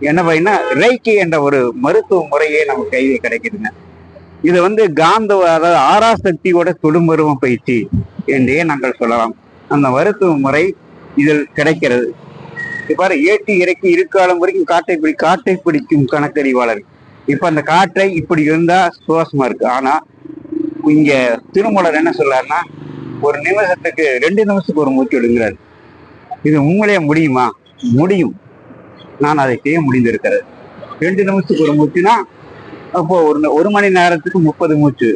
என்ன பையனா ரேக்கி என்ற ஒரு மருத்துவ முறையே நமக்கு கையில் கிடைக்குதுங்க. இது காந்த, அதாவது ஆறா சக்தியோட தொடுமருவ பயிற்சி என்றே நாங்கள் சொல்லலாம். அந்த மருத்துவ முறை இதில் கிடைக்கிறது. இவ்வாறு ஏற்றி இறக்கி இருக்காலம் வரைக்கும் காற்றை பிடிக்கும் கணக்கறிவாளர். இப்ப அந்த காற்றை இப்படி இருந்தா சுவாசமா இருக்கு. ஆனா இங்க திருமூலர் என்ன சொல்றாருன்னா, ஒரு நிமிஷத்துக்கு 2 நிமிஷத்துக்கு ஒரு மூச்சு எடுங்கிறாரு. இது உண்மையிலே முடியுமா? முடியும். நான் அதை செய்ய முடிந்திருக்கிறது. 2 நிமிஷத்துக்கு ஒரு மூச்சுனா அப்போ ஒரு மணி நேரத்துக்கு 30 மூச்சு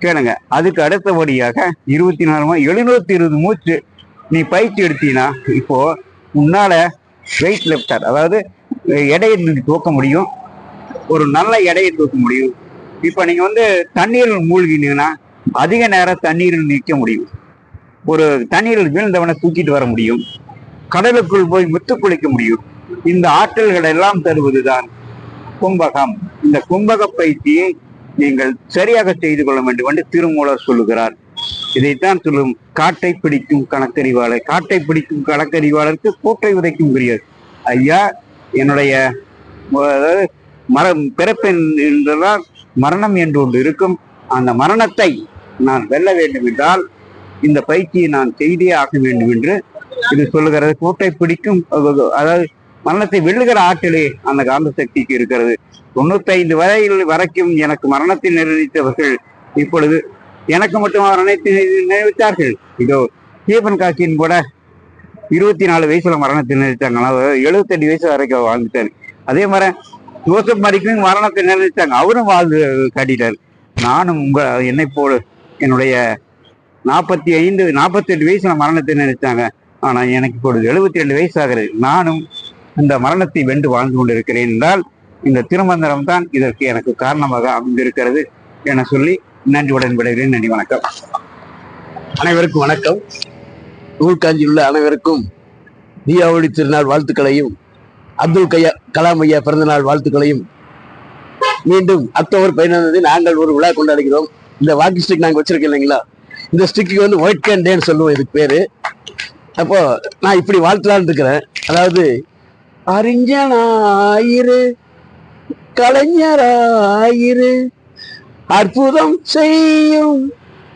கேளுங்க. அதுக்கு அடுத்தபடியாக 24 720 மூச்சு நீ பயிற்சி எடுத்தீங்கன்னா, இப்போ உன்னால வெயிட் லிப்டர், அதாவது எடையை தூக்க முடியும், ஒரு நல்ல எடையை தூக்க முடியும். இப்ப நீங்க தண்ணீரில் மூழ்கினீங்கன்னா அதிக நேரம் தண்ணீரில் நிற்க முடியும். ஒரு தண்ணீரில் வீழ்ந்தவனை தூக்கிட்டு வர முடியும், கடலுக்குள் போய் முத்து குளிக்க முடியும். இந்த ஆற்றல்கள் எல்லாம் தருவதுதான் கும்பகம். இந்த கும்பக பயிற்சியை நீங்கள் சரியாக செய்து கொள்ள வேண்டும் என்று திருமூலர் சொல்லுகிறார். இதைத்தான் சொல்லும் காட்டை பிடிக்கும் கணக்கறிவாளர். காட்டை பிடிக்கும் கணக்கறிவாளருக்கு கூட்டை உதைக்கும் புரியாது. ஐயா, என்னுடைய பிறப்பெண் என்றால் மரணம் என்று ஒன்று இருக்கும். அந்த மரணத்தை நான் வெல்ல வேண்டும் என்றால் இந்த பயிற்சியை நான் செய்தே ஆக வேண்டும் என்று இது சொல்லுகிறது. கூட்டை பிடிக்கும், அதாவது மரணத்தை வெல்லுகிற ஆற்றலே அந்த காந்த சக்திக்கு இருக்கிறது. 95 வரைக்கும் எனக்கு மரணத்தை நிர்ணயித்தவர்கள் இப்பொழுது எனக்கு மட்டும் மரணத்தை நினைவித்தார்கள். இதோ ஸ்டீபன் ஹாக்கின் கூட 24 வயசுல மரணத்தை நினைச்சாங்க. 78 வயசு வரைக்கும் வாழ்ந்துட்டாரு. அதே மாதிரி ஜோசப் மரிக்கும் மரணத்தை நிர்ணயித்தாங்க, அவரும் வாழ்ந்து காட்டிட்டார். நானும் என்னை போல என்னுடைய 48 வயசுல மரணத்தை நினைச்சாங்க. ஆனா எனக்கு இப்பொழுது 72 வயசு ஆகிறது. நானும் இந்த மரணத்தை வென்று வாழ்ந்து கொண்டிருக்கிறேன் என்றால் இந்த திருமந்திரம் தான் இதற்கு எனக்கு காரணமாக அமைந்திருக்கிறது என சொல்லி நன்றியுடன் விடைகிறேன். நன்றி, வணக்கம். அனைவருக்கும் வணக்கம். நூல்காஞ்சியில் உள்ள அனைவருக்கும் தீபாவளி திருநாள் வாழ்த்துக்களையும், அப்துல் கலாம் ஐயா பிறந்த நாள் வாழ்த்துக்களையும் மீண்டும் அக்டோபர் 15 நாங்கள் ஒரு விழா கொண்டாடுகிறோம். இந்த வாக்கி ஸ்டிக் நாங்க வச்சிருக்கோம் இல்லைங்களா, இந்த ஸ்டிக்கு வந்து ஒயிட் கேன் டேன்னு சொல்லுவோம் இதுக்கு பேரு. அப்போ நான் இப்படி வாழ்த்தலான்னு இருக்கிறேன். அதாவது அறிஞனாயிரு, கலைஞராயிரு, அற்புதம் செய்யும்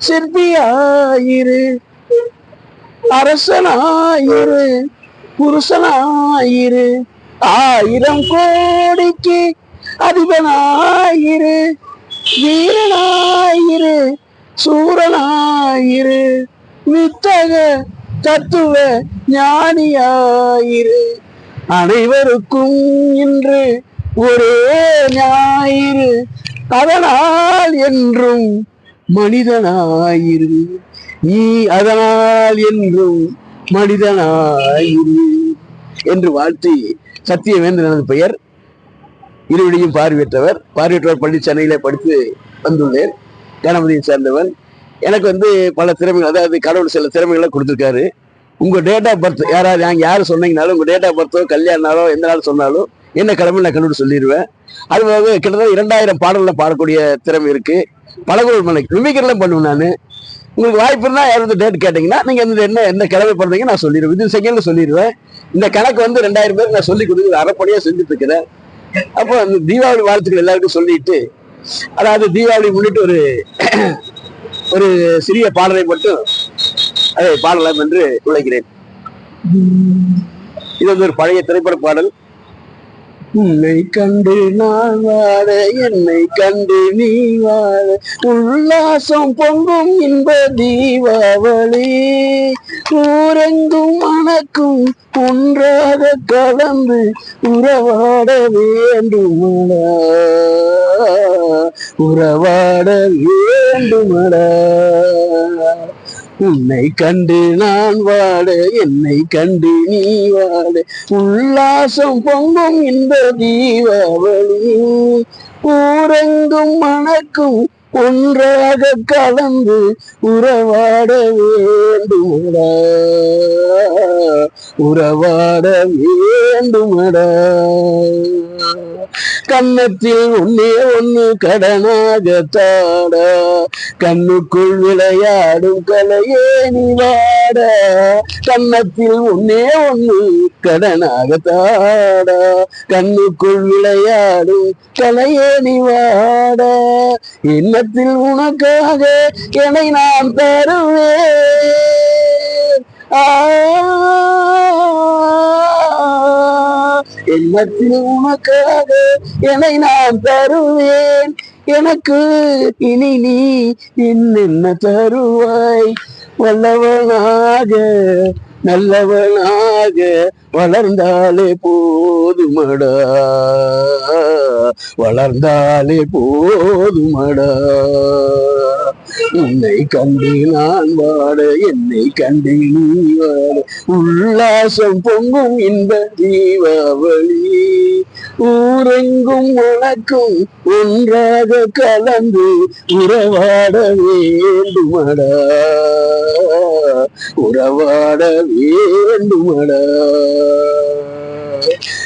சிற்பியாயிரு, அரசனாயிரு, புருஷனாயிரு, 1000 கோடிக்கு அதிபனாயிரு, வீரனாயிரு, சூரனாயிரு, வித்தக தத்துவ ஞானியாயிரு, அனைவருக்கும் இன்று ஒரே ஞாயிறு, அதனால் என்றும் மனிதனாயிரு, நீ அதனால் என்றும் மனிதனாயிரு என்று வாழ்த்தி, சத்தியவேந்தன் எனது பெயர். இருவழியும் பார்வையற்றவர் பள்ளி சென்னையில படித்து வந்துள்ளேன். கணபதியை சேர்ந்தவன். எனக்கு வந்து பல திறமைகள், அதாவது கடவுள் சில திறமைகளை கொடுத்துருக்காரு. உங்க டேட் ஆஃப் பர்த் யாராவது நாங்கள் யாரும் சொன்னீங்கனாலும், உங்க டேட் ஆஃப் பர்த்தோ கல்யாண நாளோ எந்த நாள் சொன்னாலும் என்ன கிழமை நான் கண்டுபிடி சொல்லிடுவேன். அதுவாக கிட்டத்தட்ட 2000 பாடல்ல பாடக்கூடிய திறமை இருக்கு. பலகுரல் மலை மிமிக்கிறலாம் பண்ணுவேன் நான். உங்களுக்கு வாய்ப்பு இருந்தா யாராவது டேட் கேட்டீங்கன்னா நீங்க என்ன கிழமை பிறந்தீங்க நான் சொல்லிடுவேன், வித்தின் செகண்ட்ல சொல்லிடுவேன். இந்த கணக்கு வந்து 2000 பேருக்கு நான் சொல்லி கொடுத்து அரைப்படியா செஞ்சுட்டு இருக்கிறேன். அப்போ அந்த தீபாவளி வாழ்த்துக்கள் எல்லாருக்கும் சொல்லிட்டு, அதாவது தீபாவளி முன்னிட்டு ஒரு சிறிய பாடலை மட்டும் அதை பாடலாம் என்று உழைக்கிறேன். இது வந்து ஒரு பழைய திரைப்பட பாடல். உன்னை கண்டு நான் வாழ, என்னை கண்டு நீ வாழ, உல்லாசம் பொங்கும் இன்ப தீபாவளி, ஊரெங்கும் மணக்கும் ஒன்றாக கலந்து உறவாட வேண்டுமடா, உறவாட வேண்டுமடா. உன்னை கண்டு நான் வாழ, என்னை கண்டு நீ வாழ, உல்லாசம் பொங்கும் இந்த தீபாவளி, ஊரெங்கும் மணக்கும் ஒன்றாக கலந்து உறவாட வேண்டுமடா, உறவாட வேண்டுமடா. கன்னத்தில் ஒண்ணு கடனாக தாடா, கண்ணுக்குள் விளையாடும் கலையே நீ வாடா, கன்னத்தில் ஒண்ணு கடனாக தாடா, கண்ணுக்குள் விளையாடும் கலையே நீ வாடா, எண்ணத்தில் உனக்காக என்னை நான் தருவேன், எண்ணத்தில் உனக்காக என்னை நான் தருவேன், எனக்கு இனி நீ என்னென்ன தருவாய், வல்லவனாக நல்லவனாக வளர்ந்தாலே போதுமடா, வளர்ந்தாலே போதுமடா. உன்னை கண்டு நான் வாட, என்னை கண்டு நீ வாட, உல்லாசம் பொங்கும் இன்ப தீபாவளி, ஊரெங்கும் உனக்கும் ஒன்றாக கலந்து உறவாட வேண்டுமடா, உறவாட வேண்டுமடா.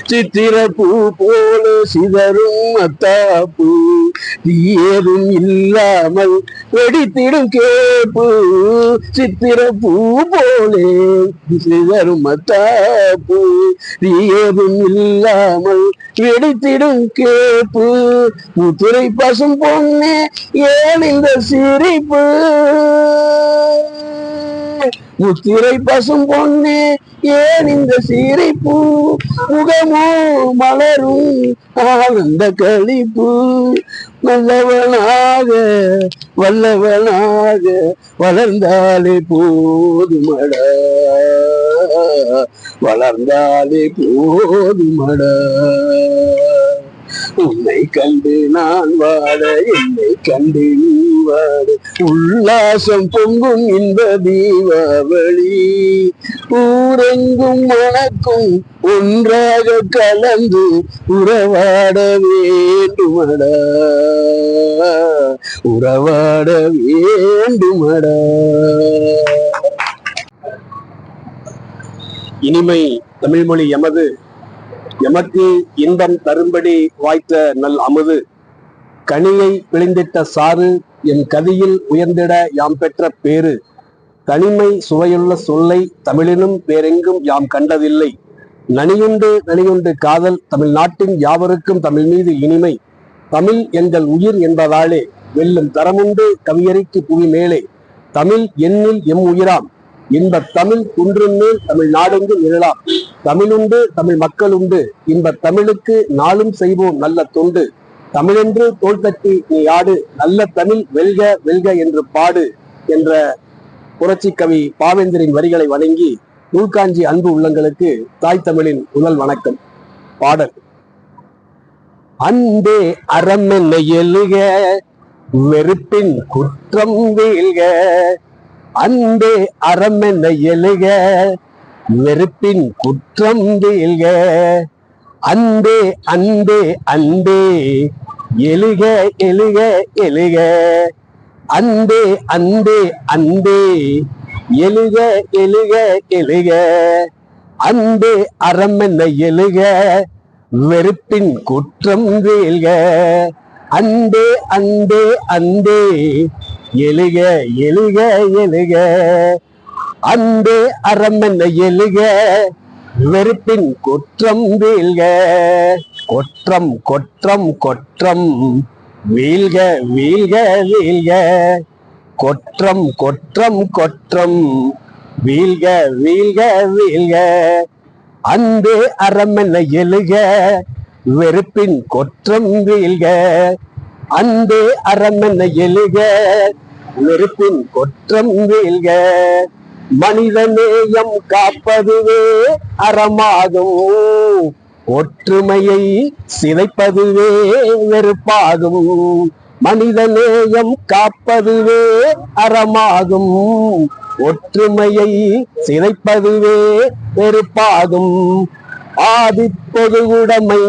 சித்திரப்பூ போல சிதறும் அத்தாப்பூ, ஏதும் இல்லாமல் வெடித்திடும் கேப்பு, சித்திரப்பூ போலே சிதறும் அத்தாப்பூ, ஏதும் இல்லாமல் வெடித்திடும் கேப்பு, முத்துரை பசும் பொண்ணே ஏன் இந்த சிரிப்பு, முத்திரை பசும் பொண்ணே ஏன் இந்த சிரிப்பு, முகமோ மலரும் ஆனந்த களிப்பு, நல்லவனாக வல்லவனாக வளர்ந்தாலே போதுமடா, வளர்ந்தாலே போதுமடா. உன்னை கண்டு நான் வாட, என்னை கண்டு நீ வாட, உல்லாசம் பொங்கும் இன்ப தீபாவளி, ஊரெங்கும் மணக்கும் ஒன்றாக கலந்து உறவாட வேண்டுமடா, உறவாட வேண்டுமடா. இனிமை தமிழ்மொழி எமக்கு இன்பம் தரும்படி வாய்த்த நல் அமுது, கனியை பிழிந்திட்ட சாறு என் கதியில் உயர்ந்திட யாம் பெற்ற பேறு. தனிமை சுவையுள்ள சொல்லை தமிழினும் வேறெங்கும் யாம் கண்டதில்லை. நனியுண்டு நனியுண்டு காதல் தமிழ்நாட்டின் யாவருக்கும் தமிழ் மீது இனிமை. தமிழ் எங்கள் உயிர் என்பதாலே வெல்லும் தரமுண்டு கவியறிக்கு புவி மேலே. தமிழ் எண்ணில் எம் உயிராம் இன்பத் தமிழ் குன்றின் மேல் தமிழ் நாடெங்கும் எழலாம். தமிழுண்டு தமிழ் மக்கள் உண்டு இன்பத் தமிழுக்கு நாளும் செய்வோம் நல்ல தொண்டு. தமிழென்று தோள் தட்டி நீ ஆடு நல்ல தமிழ் வெல்க வெல்க என்று பாடு என்ற புரட்சி கவி பாவேந்தரின் வரிகளை வணங்கி நூல்காஞ்சி அன்பு உள்ளங்களுக்கு தாய் தமிழின் முதல் வணக்கம். பாடல். அன்பே அறமென்ன எழுக வெறுப்பின் குற்றம் வீழ்க. அன்பே அறமென்ன எழுக வெறுப்பின் குற்றம் வீழ்க. அன்பே அன்பே அன்பே எழுக எழுக எழுக. அன்பே அன்பே அன்பே எழுக எழுக எழுக. அன்பே அறமென்ன எழுக வெறுப்பின் குற்றம் வீழ்க. அன்பே அன்பே அன்பே எழுக எழுக எழுக. அன்பே அறமென்ன எழுக வெறுப்பின் குற்றம் வீழ்க. கொற்றம் கொற்றம் கொற்றம் வீழ்க வீழ்க வீழ்க. கொற்றம் கொற்றம் கொற்றம் வீழ்க வீழ்க வீழ்க. அன்பே அறமென்ன எழுக வெறுப்பின் குற்றம் வீழ்க. அன்பே அறமென்ன எழுக வெறுப்பின் குற்றம் வீழ்க. மனிதநேயம் காப்பதுவே அறமாகும் ஒற்றுமையை சிதைப்பதுவே வெறுப்பாகும். மனிதநேயம் காப்பதுவே அறமாகும் ஒற்றுமையை சிதைப்பதுவே வெறுப்பாகும். ஆதிப்பொது உடைமை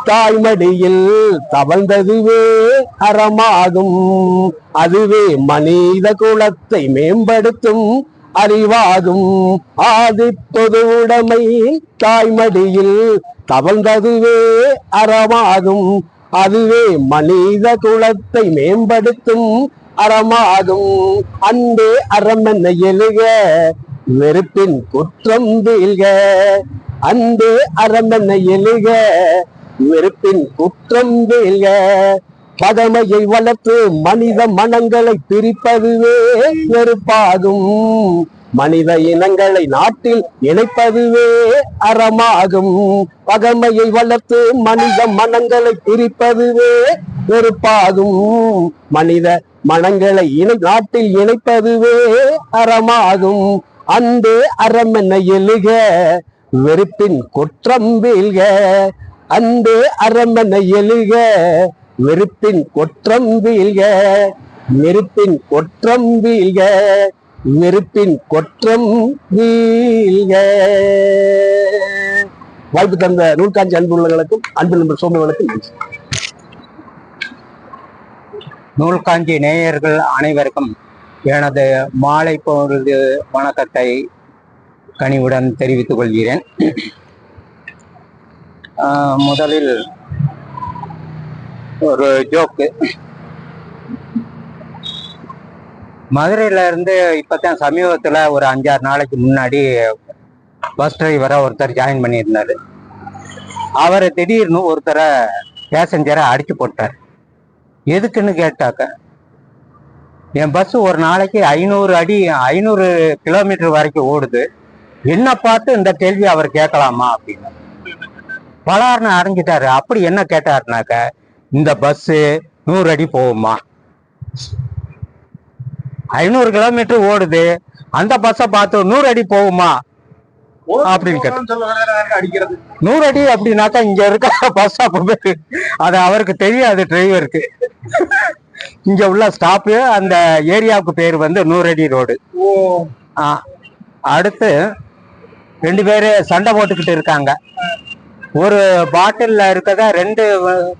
தாய்மடியில் தவழ்ந்ததுவே அறமாகும். அதுவே மனித குலத்தை மேம்படுத்தும் அறிவாகும். ஆதிப்பொது உடைமை தாய்மடியில் தவழ்ந்ததுவே அறமாகும். அதுவே மனித குலத்தை மேம்படுத்தும் அறமாகும். அன்பே அறமென்ன எழுக வெறுப்பின் குற்றம் வீழ்க. அன்பே அறமென்ன எழுக வெறுப்பின் குற்றம் வீழ்க. பகைமையை வளர்த்து மனித மனங்களை பிரிப்பதுவே வெறுப்பாகும். மனித இனங்களை நாட்டில் இணைப்பதுவே அறமாகும். பகைமையை வளர்த்து மனித மனங்களை பிரிப்பதுவே வெறுப்பாகும். மனித மனங்களை நாட்டில் இணைப்பதுவே அறமாகும். அன்பே அறமென்ன எழுக வெறுப்பின் குற்றம் வீழ்க. அன்பே அறமென்ன எழுக வெறுப்பின் குற்றம் வீழ்க. வெறுப்பின் குற்றம் வீழ்க. வெறுப்பின் குற்றம் வீழ்க. வாய்ப்பு தந்த நூல்காஞ்சி அன்பு உள்ளவர்களுக்கும் அன்பு நண்பர் சோமர்களுக்கும் நன்றி. நூல்காஞ்சி நேயர்கள் அனைவருக்கும் எனது மாலை பொழுது வணக்கத்தை கனிவுடன் தெரிவித்துக் கொள்கிறேன். முதலில் ஒரு ஜோக்கு. மதுரையில இருந்து இப்பதான் சமீபத்துல ஒரு 5-6 நாளைக்கு முன்னாடி பஸ் டிரைவரா ஒருத்தர் ஜாயின் பண்ணியிருந்தாரு. அவரை திடீர்னு ஒருத்தரை பேசஞ்சரை அடிச்சு போட்டார். எதுக்குன்னு கேட்டாக்க, என் பஸ் ஒரு நாளைக்கு 500 கிலோமீட்டர் வரைக்கும் ஓடுது, என்ன பார்த்து இந்த கேள்வி அவர் கேட்கலாமா அப்படின்னு பலார்னு அரைஞ்சிட்டாரு. அப்படி என்ன கேட்டாருனாக்க, இந்த பஸ் 100 அடி போகுமா, 500 கிலோமீட்டர் ஓடுது, அந்த பஸ்ஸை பார்த்து 100 அடி போகுமா அப்படின்னு கேட்ட. 100 அடி அப்படின்னாக்கா இங்க இருக்க பஸ் ஸ்டாப் பேரு அது அவருக்கு தெரியாது, டிரைவருக்கு. இங்க உள்ள ஸ்டாப்பு அந்த ஏரியாவுக்கு பேர் வந்து 100 அடி ரோடு. அடுத்து 2 பேரு சண்டை போட்டுக்கிட்டு இருக்காங்க. ஒரு பாட்டில்ல இருக்கத 2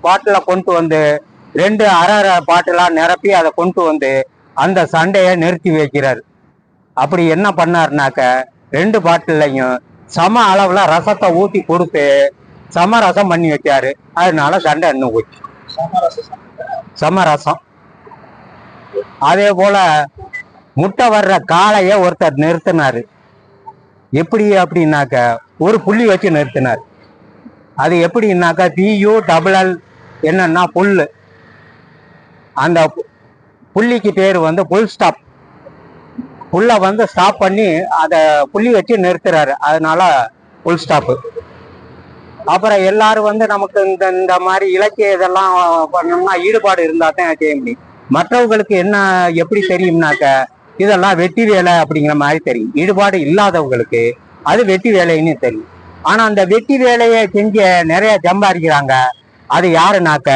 பாட்டில கொண்டு வந்து 2 அரை பாட்டிலா நிரப்பி அதை கொண்டு வந்து அந்த சண்டையை நிறுத்தி வைக்கிறாரு. அப்படி என்ன பண்ணாருனாக்க, 2 பாட்டிலையும் சம அளவுல ரசத்தை ஊத்தி கொடுத்து சமரசம் பண்ணி வச்சாரு. அதனால சண்டை இன்னும் போச்சு. சமரசம். அதே போல முட்டை வர்ற காளைய ஒருத்தர் நிறுத்தினாரு. எப்படி அப்படின்னாக்க ஒரு புள்ளி வச்சு நிறுத்தினார். அது எப்படின்னாக்கா PULL என்னன்னா புல்லு. அந்த புள்ளிக்கு பேர் வந்து புல் ஸ்டாப். புல்ல வந்து ஸ்டாப் பண்ணி அதை புள்ளி வச்சு நிறுத்துறாரு, அதனால புல் ஸ்டாப்பு. அப்புறம் எல்லாரும் வந்து நமக்கு இந்த மாதிரி இலக்கிய இதெல்லாம் பண்ணோம்னா ஈடுபாடு இருந்தா தான் செய்ய முடியும். மற்றவங்களுக்கு என்ன எப்படி தெரியும்னாக்க இதெல்லாம் வெட்டி வேலை அப்படிங்கிற மாதிரி தெரியும். ஈடுபாடு இல்லாதவங்களுக்கு அது வெட்டி வேலைன்னு தெரியும். ஆனா அந்த வெட்டி வேலையை செஞ்ச நிறைய சம்பாதிக்கிறாங்க. அது யாருனாக்க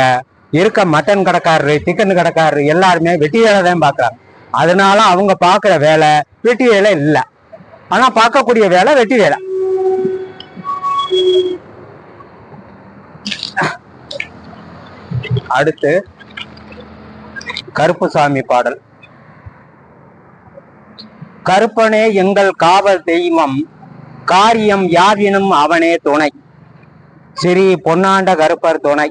இருக்க மட்டன் கடைக்காரரு, சிக்கன் கடைக்காரரு எல்லாருமே வெட்டி வேலை தான் பார்க்கறாங்க. அதனால அவங்க பார்க்குற வேலை வெட்டி வேலை இல்லை, ஆனா பார்க்கக்கூடிய வேலை வெட்டி வேலை. அடுத்து கருப்புசாமி பாடல். கருப்பனே எங்கள் காவல் தெய்வம், காரியம் யாவினும் அவனே துணை, ஸ்ரீ பொன்னாண்ட கருப்பர் துணை.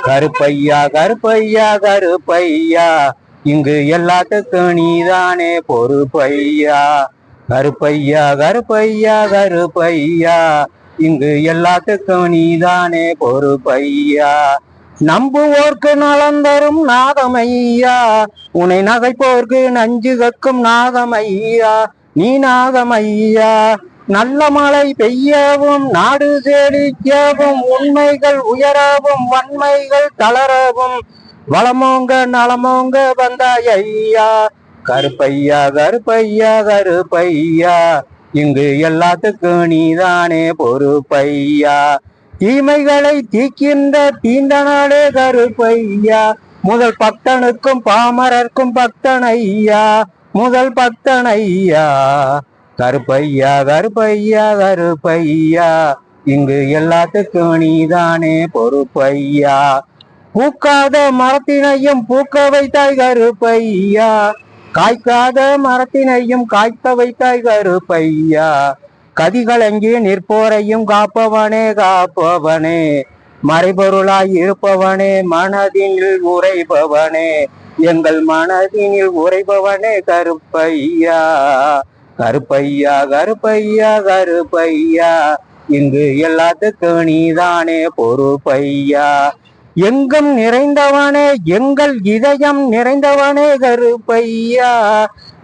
கருப்பையா கருப்பையா கருப்பையா, இங்கு எல்லாத்துக்கும் நீதானே பொறுப்பையா. கருப்பையா கருப்பையா கருப்பையா, இங்கு எல்லாத்துக்கும் நீதானே பொறுப்பையா. நம்புவோர்க்கு நலந்தரும் நாகமையா, உன்னை நகைப்போர்க்கு நஞ்சு கக்கும் நாகமையா. நீ நாகமையா. நல்ல மழை பெய்யவும் நாடு செழிக்கவும், உண்மைகள் உயரவும் வன்மைகள் தளரவும், வளமோங்க நலமோங்க வந்தாய் ஐயா. கருப்பையா கருப்பையா கருப்பையா, இங்கு எல்லாத்துக்கும் நீதானே பொறுப்பையா. தீமைகளை தீக்கின்ற தீண்டனாலே கருப்பையா, முதல் பக்தனுக்கும் பாமரர்க்கும் பக்தனையா, முதல் பக்தனையா. கருப்பையா கருப்பையா கருப்பையா, இங்கு எல்லாத்துக்கும் நீதானே பொறுப்பையா. பூக்காத மரத்தினையும் பூக்க வைத்தாய் கருப்பையா, காய்க்காத மரத்தினையும் காய்க்க வைத்தாய் கருப்பையா. கதிகளங்கி நிற்போரையும் காப்பவனே காப்பவனே, மறைபொருளாய் இருப்பவனே மனதினில் உரைபவனே, எங்கள் மனதினில் உரைபவனே கருப்பையா. கருப்பையா கருப்பையா கருப்பையா, இங்கு எல்லாத்துக்கும் நீதானே பொறுப்பையா. எங்கும் நிறைந்தவனே எங்கள் இதயம் நிறைந்தவனே கருப்பையா,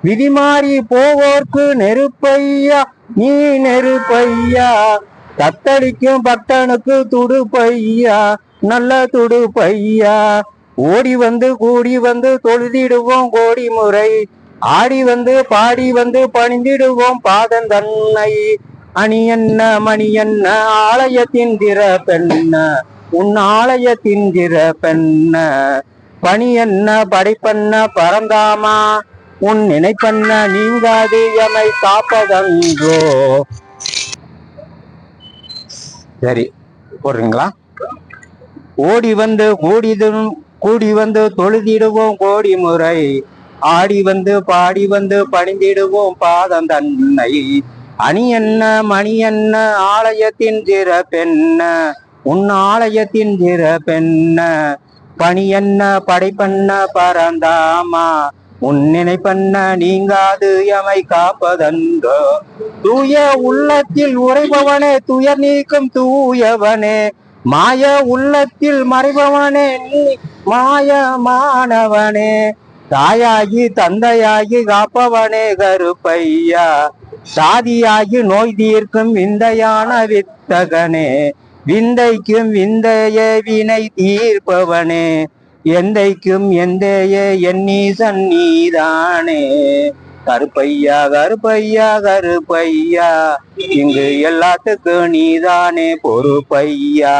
விதிமாறி போவோர்க்கு நெருப்பையா நீ நெருப்பையா. தத்தளிக்கும் பக்தனுக்கு துடுப்பையா நல்ல துடுப்பையா. ஓடி வந்து கூடி வந்து தொழுதிடுவோம் கோடி முறை, ஆடி வந்து பாடி வந்து பணிந்திடுவோம் பாதம் தன்னை. அணி என்ன மணி என்ன ஆலயத்தின் திற பெண்ண, உன் ஆலயத்தின் திற பெண்ண. பணி என்ன படைப்பண்ண பரந்தாமா, உன் நினைப்பண்ண நீங்காது எமை காப்பதன்றோ. சரி போடுறீங்களா? ஓடி வந்து கூடி வந்து தொழுதிடுவோம் கோடி முறை, ஆடி வந்து பாடி வந்து பணிந்திடுவோம் பாதம் தன்னை. அணி என்ன மணி என்ன ஆலயத்தின் திற பெண்ண, உன் ஆலயத்தின் திற பெண்ண. பணி என்ன படைப்பண்ண பரந்தாமா, உன் நினைப்பண்ண நீங்காது எமை காப்பதன்றோ. தூய உள்ளத்தில் உரைபவனே துயர் நீக்கும் தூயவனே, மாய உள்ளத்தில் மறைபவனே நீ மாயமானவனே. தாயாகி தந்தையாகி காப்பவனே கருப்பையா, சாதியாகி நோய் தீர்க்கும் விந்தையான வித்தகனே, விந்தைக்கும் விந்தைய வினை தீர்ப்பவனே, எந்தைக்கும் எந்தைய எண்ணீசன் நீதானே. கருப்பையா கருப்பையா கருப்பையா, இங்கு எல்லாத்துக்கும் நீதானே பொறுப்பையா.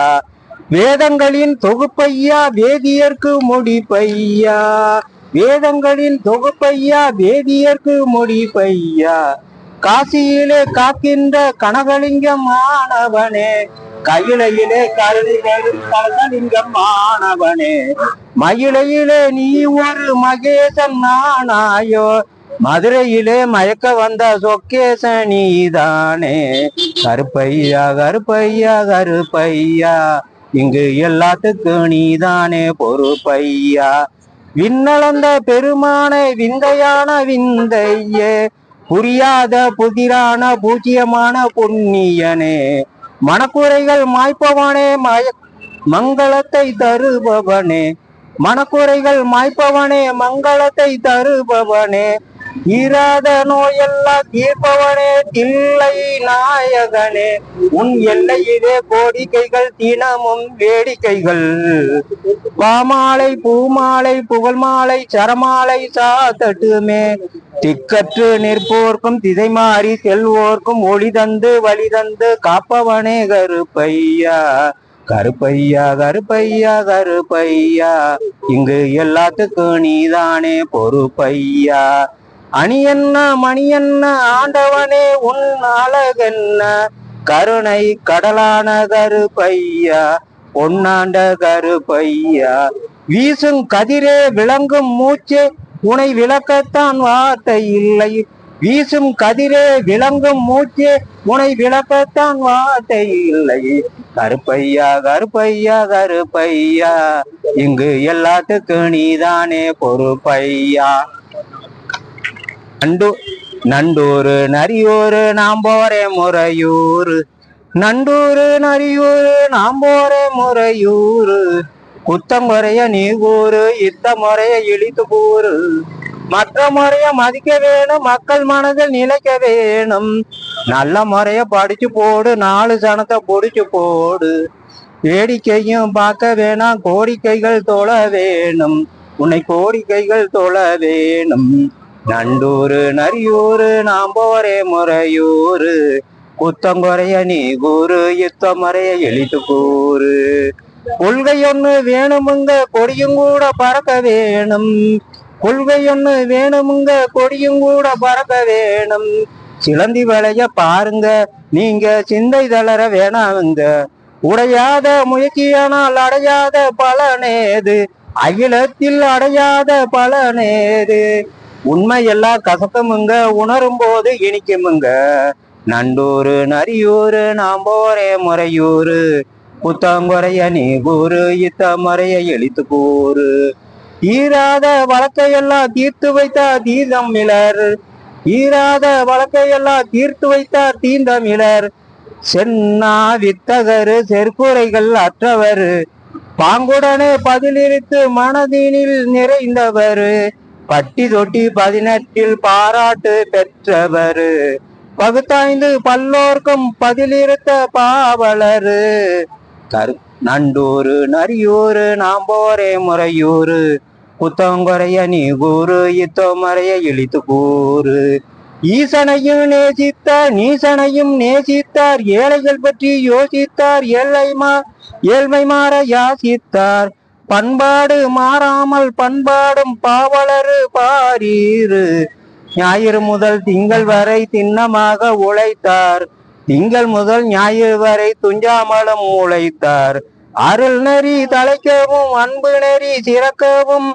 வேதங்களின் தொகுப்பையா வேதியர்க்கு முடிப்பையா, வேதங்களின் தொகுப்பையா வேதியர்க்கு முடிப்பையா. காசியிலே காக்கின்ற கனகலிங்கம் ஆனவனே, கையிலையிலே கனகலிங்கம் ஆனவனே. மயிலையிலே நீ ஒரு மகேசன் நானாயோ, மதுரையிலே மயக்க வந்த சொக்கேச நீதானே. கருப்பையா கருப்பையா கருப்பையா, இங்கு எல்லாத்துக்கும் நீதானே பொறுப்பையா. விண்ணளந்த பெருமானே விந்தையான விந்தையே, புரியாத புதிரான பூஜ்யமான புண்ணியனே, மனக்குறைகள் மாய்ப்பவனே மங்களத்தை தருபவனே, மனக்குறைகள் மாய்ப்பவனே மங்களத்தை தருபவனே, ஈராத நோயெல்லாம் தீர்ப்பவனே தில்லை நாயகனே, உன் எல்லையிலே கோடிக்கைகள் தினமும் வேடிக்கைகள். பாமாலை பூமாலை புகழ் மாலை சரமாலை சாத்தட்டுமே, திக்கற்று நிற்போர்க்கும் திசை மாறி செல்வோர்க்கும் ஒளி தந்து வழி தந்து காப்பவனே கருப்பையா. கருப்பையா கருப்பையா கருப்பையா, இங்கு எல்லாத்துக்கும் நீதானே பொறுப்பையா. அணி என்ன மணி என்ன ஆண்டவனே உன் அழகென்ன, கருணை கடலான கருப்பையா பொன்னாண்ட கருப்பையா. வீசும் கதிரே விளங்கும் மூச்சே உனை விளக்கத்தான் வார்த்தை இல்லை, வீசும் கதிரே விளங்கும் மூச்சே உனை விளக்கத்தான் வார்த்தை இல்லை. கருப்பையா கருப்பையா கருப்பையா, இங்கு எல்லாத்துக்கும் நீதானே பொறுப்பையா. நண்டூரு நரியூரு நாம் போரே முறையூரு, நண்டூரு நரியூரு நாம் போரே முறையூரு, குத்தம் முறைய நீ கூறு இத்த முறைய இழித்து கூறு, மற்ற முறைய மதிக்க வேணும் மக்கள் மனதில் நிலைக்க வேணும், நல்ல முறைய படிச்சு போடு 4 சனத்தை பொடிச்சு போடு, வேடிக்கையும் பார்க்க வேணாம் கோரிக்கைகள் தொழ வேணும், உன்னை கோரிக்கைகள் தொழ வேணும். நண்டூரு நரியூரு நாம் போரே முறையூரு, குத்தங்குறைய நீ கூறு யுத்த முறைய எளித்து கூறு, கொள்கை ஒண்ணு வேணுமுங்க கொடியும் கூட பறக்க வேணும், கொள்கை ஒண்ணு வேணுமுங்க கொடியும் கூட பறக்க வேணும், சிலந்தி வளைய பாருங்க நீங்க சிந்தை தளர வேணாமுங்க, உடையாத முயற்சியானால் அடையாத பலனேது, அகிலத்தில் அடையாத பலனேது, உண்மையெல்லாம் கசக்கமுங்க உணரும் போது இனிக்குமுங்க. நண்டூரு நரியூரு நாம் போரே முறையூரு, புத்தங்குறைய நீ கூறு இத்த முறைய எளித்து கூறு, ஈராத வழக்கையெல்லாம் தீர்த்து வைத்தார் தீர்த்தமிழர், ஈராத வழக்கையெல்லாம் தீர்த்து வைத்தார் தீந்தமிழர், சென்னா வித்தகரு செற்குறைகள் அற்றவர், பாங்குடனே பதிலிருத்து மனதினில் நிறைந்தவர், பட்டி தொட்டி 18 பாராட்டு பெற்றவர், பகுத்தாய்ந்து பல்லோர்க்கும் பதிலிருத்த பாவலரு. நண்டூரு நரியூரு நாம் போரே முறையூரு, புத்தங்குறைய நீ கூறு இத்த முறைய இழித்து கூறு, ஈசனையும் நேசித்தார் நீசனையும் நேசித்தார், ஏழைகள் பற்றி யோசித்தார் ஏழ்மை மாற யாசித்தார், பண்பாடு மாறாமல் பண்பாடும் பாவலரு பாரீரு, ஞாயிறு முதல் திங்கள் வரை திண்ணமாக உழைத்தார், திங்கள் முதல் ஞாயிறு வரை துஞ்சாமலும் உழைத்தார், அருள் நெறி தலைக்கவும் அன்பு நெறி சிறக்கவும்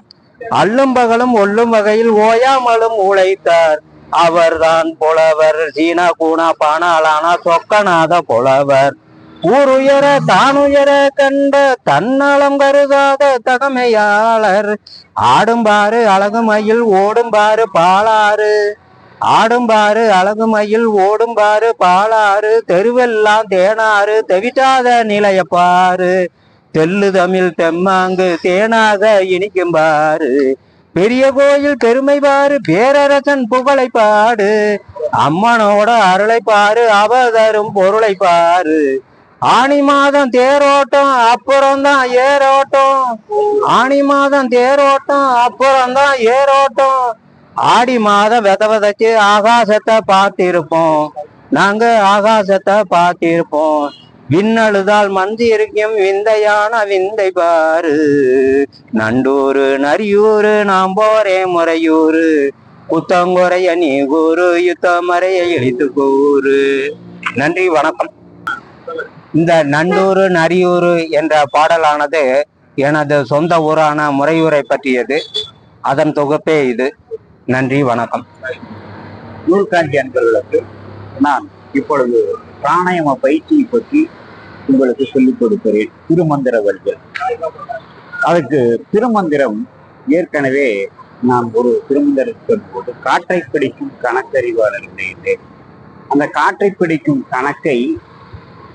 அல்லும் பகலும் ஒல்லும் வகையில் ஓயாமலும் உழைத்தார், அவர்தான் புலவர் சீனா கூனா பானாலானா சொக்கநாத புலவர், ஊருயர தானுயர கண்ட தன்னலம் கருதாத தகமையாளர், ஆடும்பாரு அழகுமயில் ஓடும்பாரு பாலாறு, ஆடும்பாரு அழகுமயில் ஓடும்பாரு பாலாறு, தெருவெல்லாம் தேனாறு தெவிட்டாத நிலையப்பாரு, தெல்லு தமிழ் தெம்மாங்கு தேனாக இனிக்கும்பாரு, பெரிய கோயில் பெருமை பாரு பேரரசன் புகழை பாடு, அம்மனோட அருளை பாரு அவதரும் பொருளை பாரு, ஆனி மாதம் தேரோட்டம் அப்புறம்தான் ஏரோட்டம், ஆனி மாதம் தேரோட்டம் அப்புறம்தான் ஏரோட்டம், ஆடி மாதம் விதைச்சு ஆகாசத்தை பார்த்திருப்போம், நாங்க ஆகாசத்தை பார்த்திருப்போம், விண்ணழுதால் மந்தி இருக்கும் விந்தையான விந்தை பாரு, நண்டூரு நரியூரு நாம் போரே முறையூரு, புத்தங்குறைய நீ கூறு யுத்த மறைய இழித்து கூறு. நன்றி வணக்கம். இந்த நண்டூரு நரியூரு என்ற பாடலானது எனது சொந்த ஊரான முறையூரை பற்றியது, அதன் தொகுப்பே இது. நன்றி வணக்கம். நூல்காஞ்சி அன்பர்களுக்கு நான் இப்பொழுது பிராணாயாம பயிற்சியை பற்றி உங்களுக்கு சொல்லிக் கொடுக்கிறேன். திருமந்திர வழிகள். அதுக்கு திருமந்திரம் ஏற்கனவே நான் ஒரு திருமந்திரத்தின் போது காற்றை பிடிக்கும் கணக்கறிவாளர் நினைத்தேன். அந்த காற்றை பிடிக்கும் கணக்கை